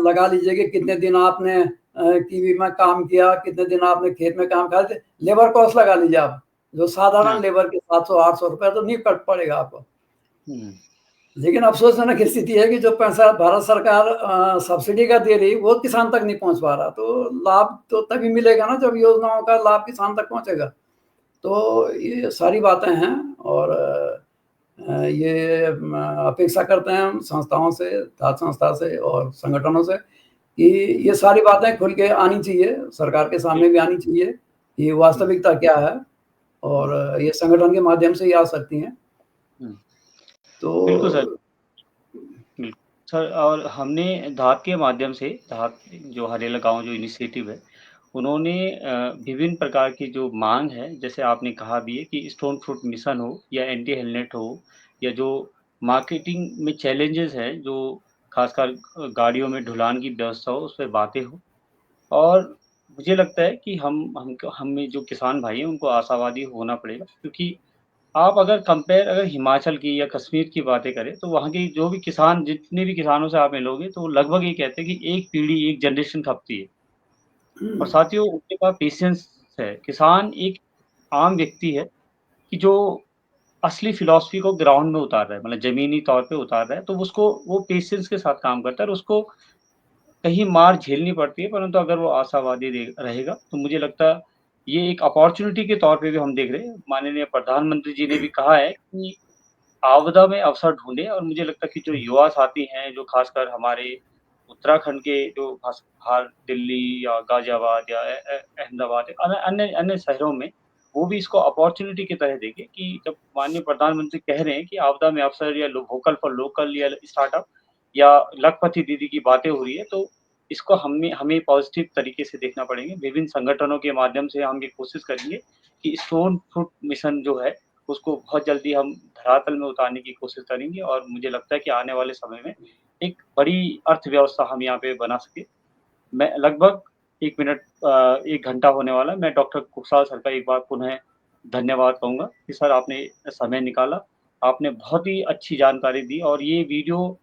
लगा लीजिए कि कितने दिन आपने कीवी में काम किया, कितने दिन आपने खेत में काम किया, लेबर कॉस्ट लगा लीजिए आप, जो हाँ, साधारण लेबर के 700-800 रुपए तो नहीं कट पड़ेगा आपको। हुँ, लेकिन अफ़सोसजनक स्थिति है कि जो पैसा भारत सरकार सब्सिडी का दे रही, वो किसान तक नहीं पहुँच पा रहा। तो लाभ तो तभी मिलेगा ना जब योजनाओं का लाभ किसान तक पहुँचेगा। तो ये सारी बातें हैं और ये अपेक्षा करते हैं हम संस्थाओं से, छात्र संस्था से और संगठनों से कि ये सारी बातें खुल के आनी चाहिए, सरकार के सामने भी बिल्कुल, आनी चाहिए, कि हुँ, वास्तविकता क्या है हुँ, और ये संगठन के माध्यम से ही आ सकती हैं। हुँ, तो बिल्कुल सर, बिल्कुल। सर और हमने धात के माध्यम से धात जो हरेला गाँव जो इनिशिएटिव है, उन्होंने विभिन्न प्रकार की जो माँग है, जैसे आपने कहा भी है कि स्टोन फ्रूट मिशन हो या एंटी हेलनेट हो या जो मार्केटिंग में चैलेंजेज़ हैं, जो खासकर गाड़ियों में ढुलान की व्यवस्था हो, उस पे बातें हों। और मुझे लगता है कि हमें जो किसान भाई हैं, उनको आशावादी होना पड़ेगा क्योंकि आप अगर अगर हिमाचल की या कश्मीर की बातें करें, तो वहाँ के जो भी किसान जितने भी किसानों से आप मिलोगे, तो वो लगभग ये कहते हैं कि एक पीढ़ी, एक जनरेशन खपती है और हुँ, साथियों उनके पास पेशेंस है। किसान एक आम व्यक्ति है कि जो असली फिलॉसफी को ग्राउंड में उतार रहा है, मतलब ज़मीनी तौर पे उतार रहा है, तो उसको वो पेशेंस के साथ काम करता है और उसको कहीं मार झेलनी पड़ती है, परंतु अगर वो आशावादी रहेगा, तो मुझे लगता है ये एक अपॉर्च्युनिटी के तौर पे भी हम देख रहे हैं। माननीय प्रधानमंत्री जी ने भी कहा है कि आपदा में अवसर ढूँढे और मुझे लगता है कि जो युवा साथी हैं, जो खासकर हमारे उत्तराखंड के जो खास बाहर दिल्ली या गाज़ियाबाद या अहमदाबाद या अन्य अन्य अन्य शहरों में, वो भी इसको अपॉर्च्युनिटी की तरह देखें कि जब माननीय प्रधानमंत्री कह रहे हैं कि आपदा में अवसर या वोकल फॉर लोकल या स्टार्टअप या लखपति दीदी की बातें हो रही है, तो इसको हमें हमें पॉज़िटिव तरीके से देखना पड़ेंगे। विभिन्न संगठनों के माध्यम से हम ये कोशिश करेंगे कि स्टोन फ्रूट मिशन जो है, उसको बहुत जल्दी हम धरातल में उतारने की कोशिश करेंगे और मुझे लगता है कि आने वाले समय में एक बड़ी अर्थव्यवस्था हम यहाँ पे बना सकें। मैं लगभग 1 मिनट 1 घंटा होने वाला है। मैं डॉक्टर कुशल सर का एक बार पुनः धन्यवाद कहूँगा कि सर आपने समय निकाला। आपने बहुत ही अच्छी जानकारी दी और ये वीडियो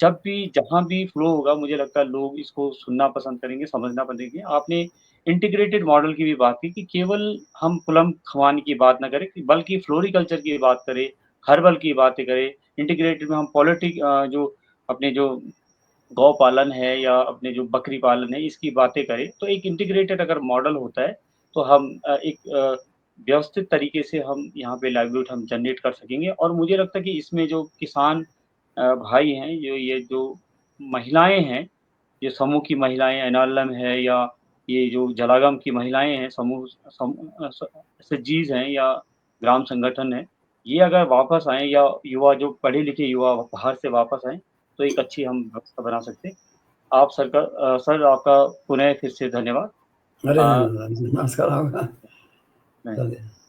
जब भी, जहाँ भी फ्लो होगा मुझे लगता है लोग इसको सुनना पसंद करेंगे, समझना पसंद करेंगे। आपने इंटीग्रेटेड मॉडल की भी बात की कि केवल हम कुलम खवाने की बात ना करें, बल्कि फ्लोरीकल्चर की बात करें, हर्बल की बातें करें, इंटीग्रेटेड में हम जो अपने जो गौ पालन है या अपने जो बकरी पालन है, इसकी बातें करें, तो एक इंटीग्रेटेड अगर मॉडल होता है, तो हम व्यवस्थित तरीके से हम यहाँ पे लाइवलीहुड हम जनरेट कर सकेंगे और मुझे लगता है कि इसमें जो किसान भाई हैं, जो महिलाएँ हैं, ये समूह की महिलाएँ एनआरएलएम है या ये जो जलागम की महिलाएँ हैं, समूह एसएचजीज़ हैं या ग्राम संगठन है, ये अगर वापस आएँ या युवा जो पढ़े-लिखे युवा बाहर से वापस आएँ, तो एक अच्छी हम व्यवस्था बना सकते हैं। आप सर आपका पुनः फिर से धन्यवाद। अरे! अ, नमस्कार आपका। नहीं। चलिए।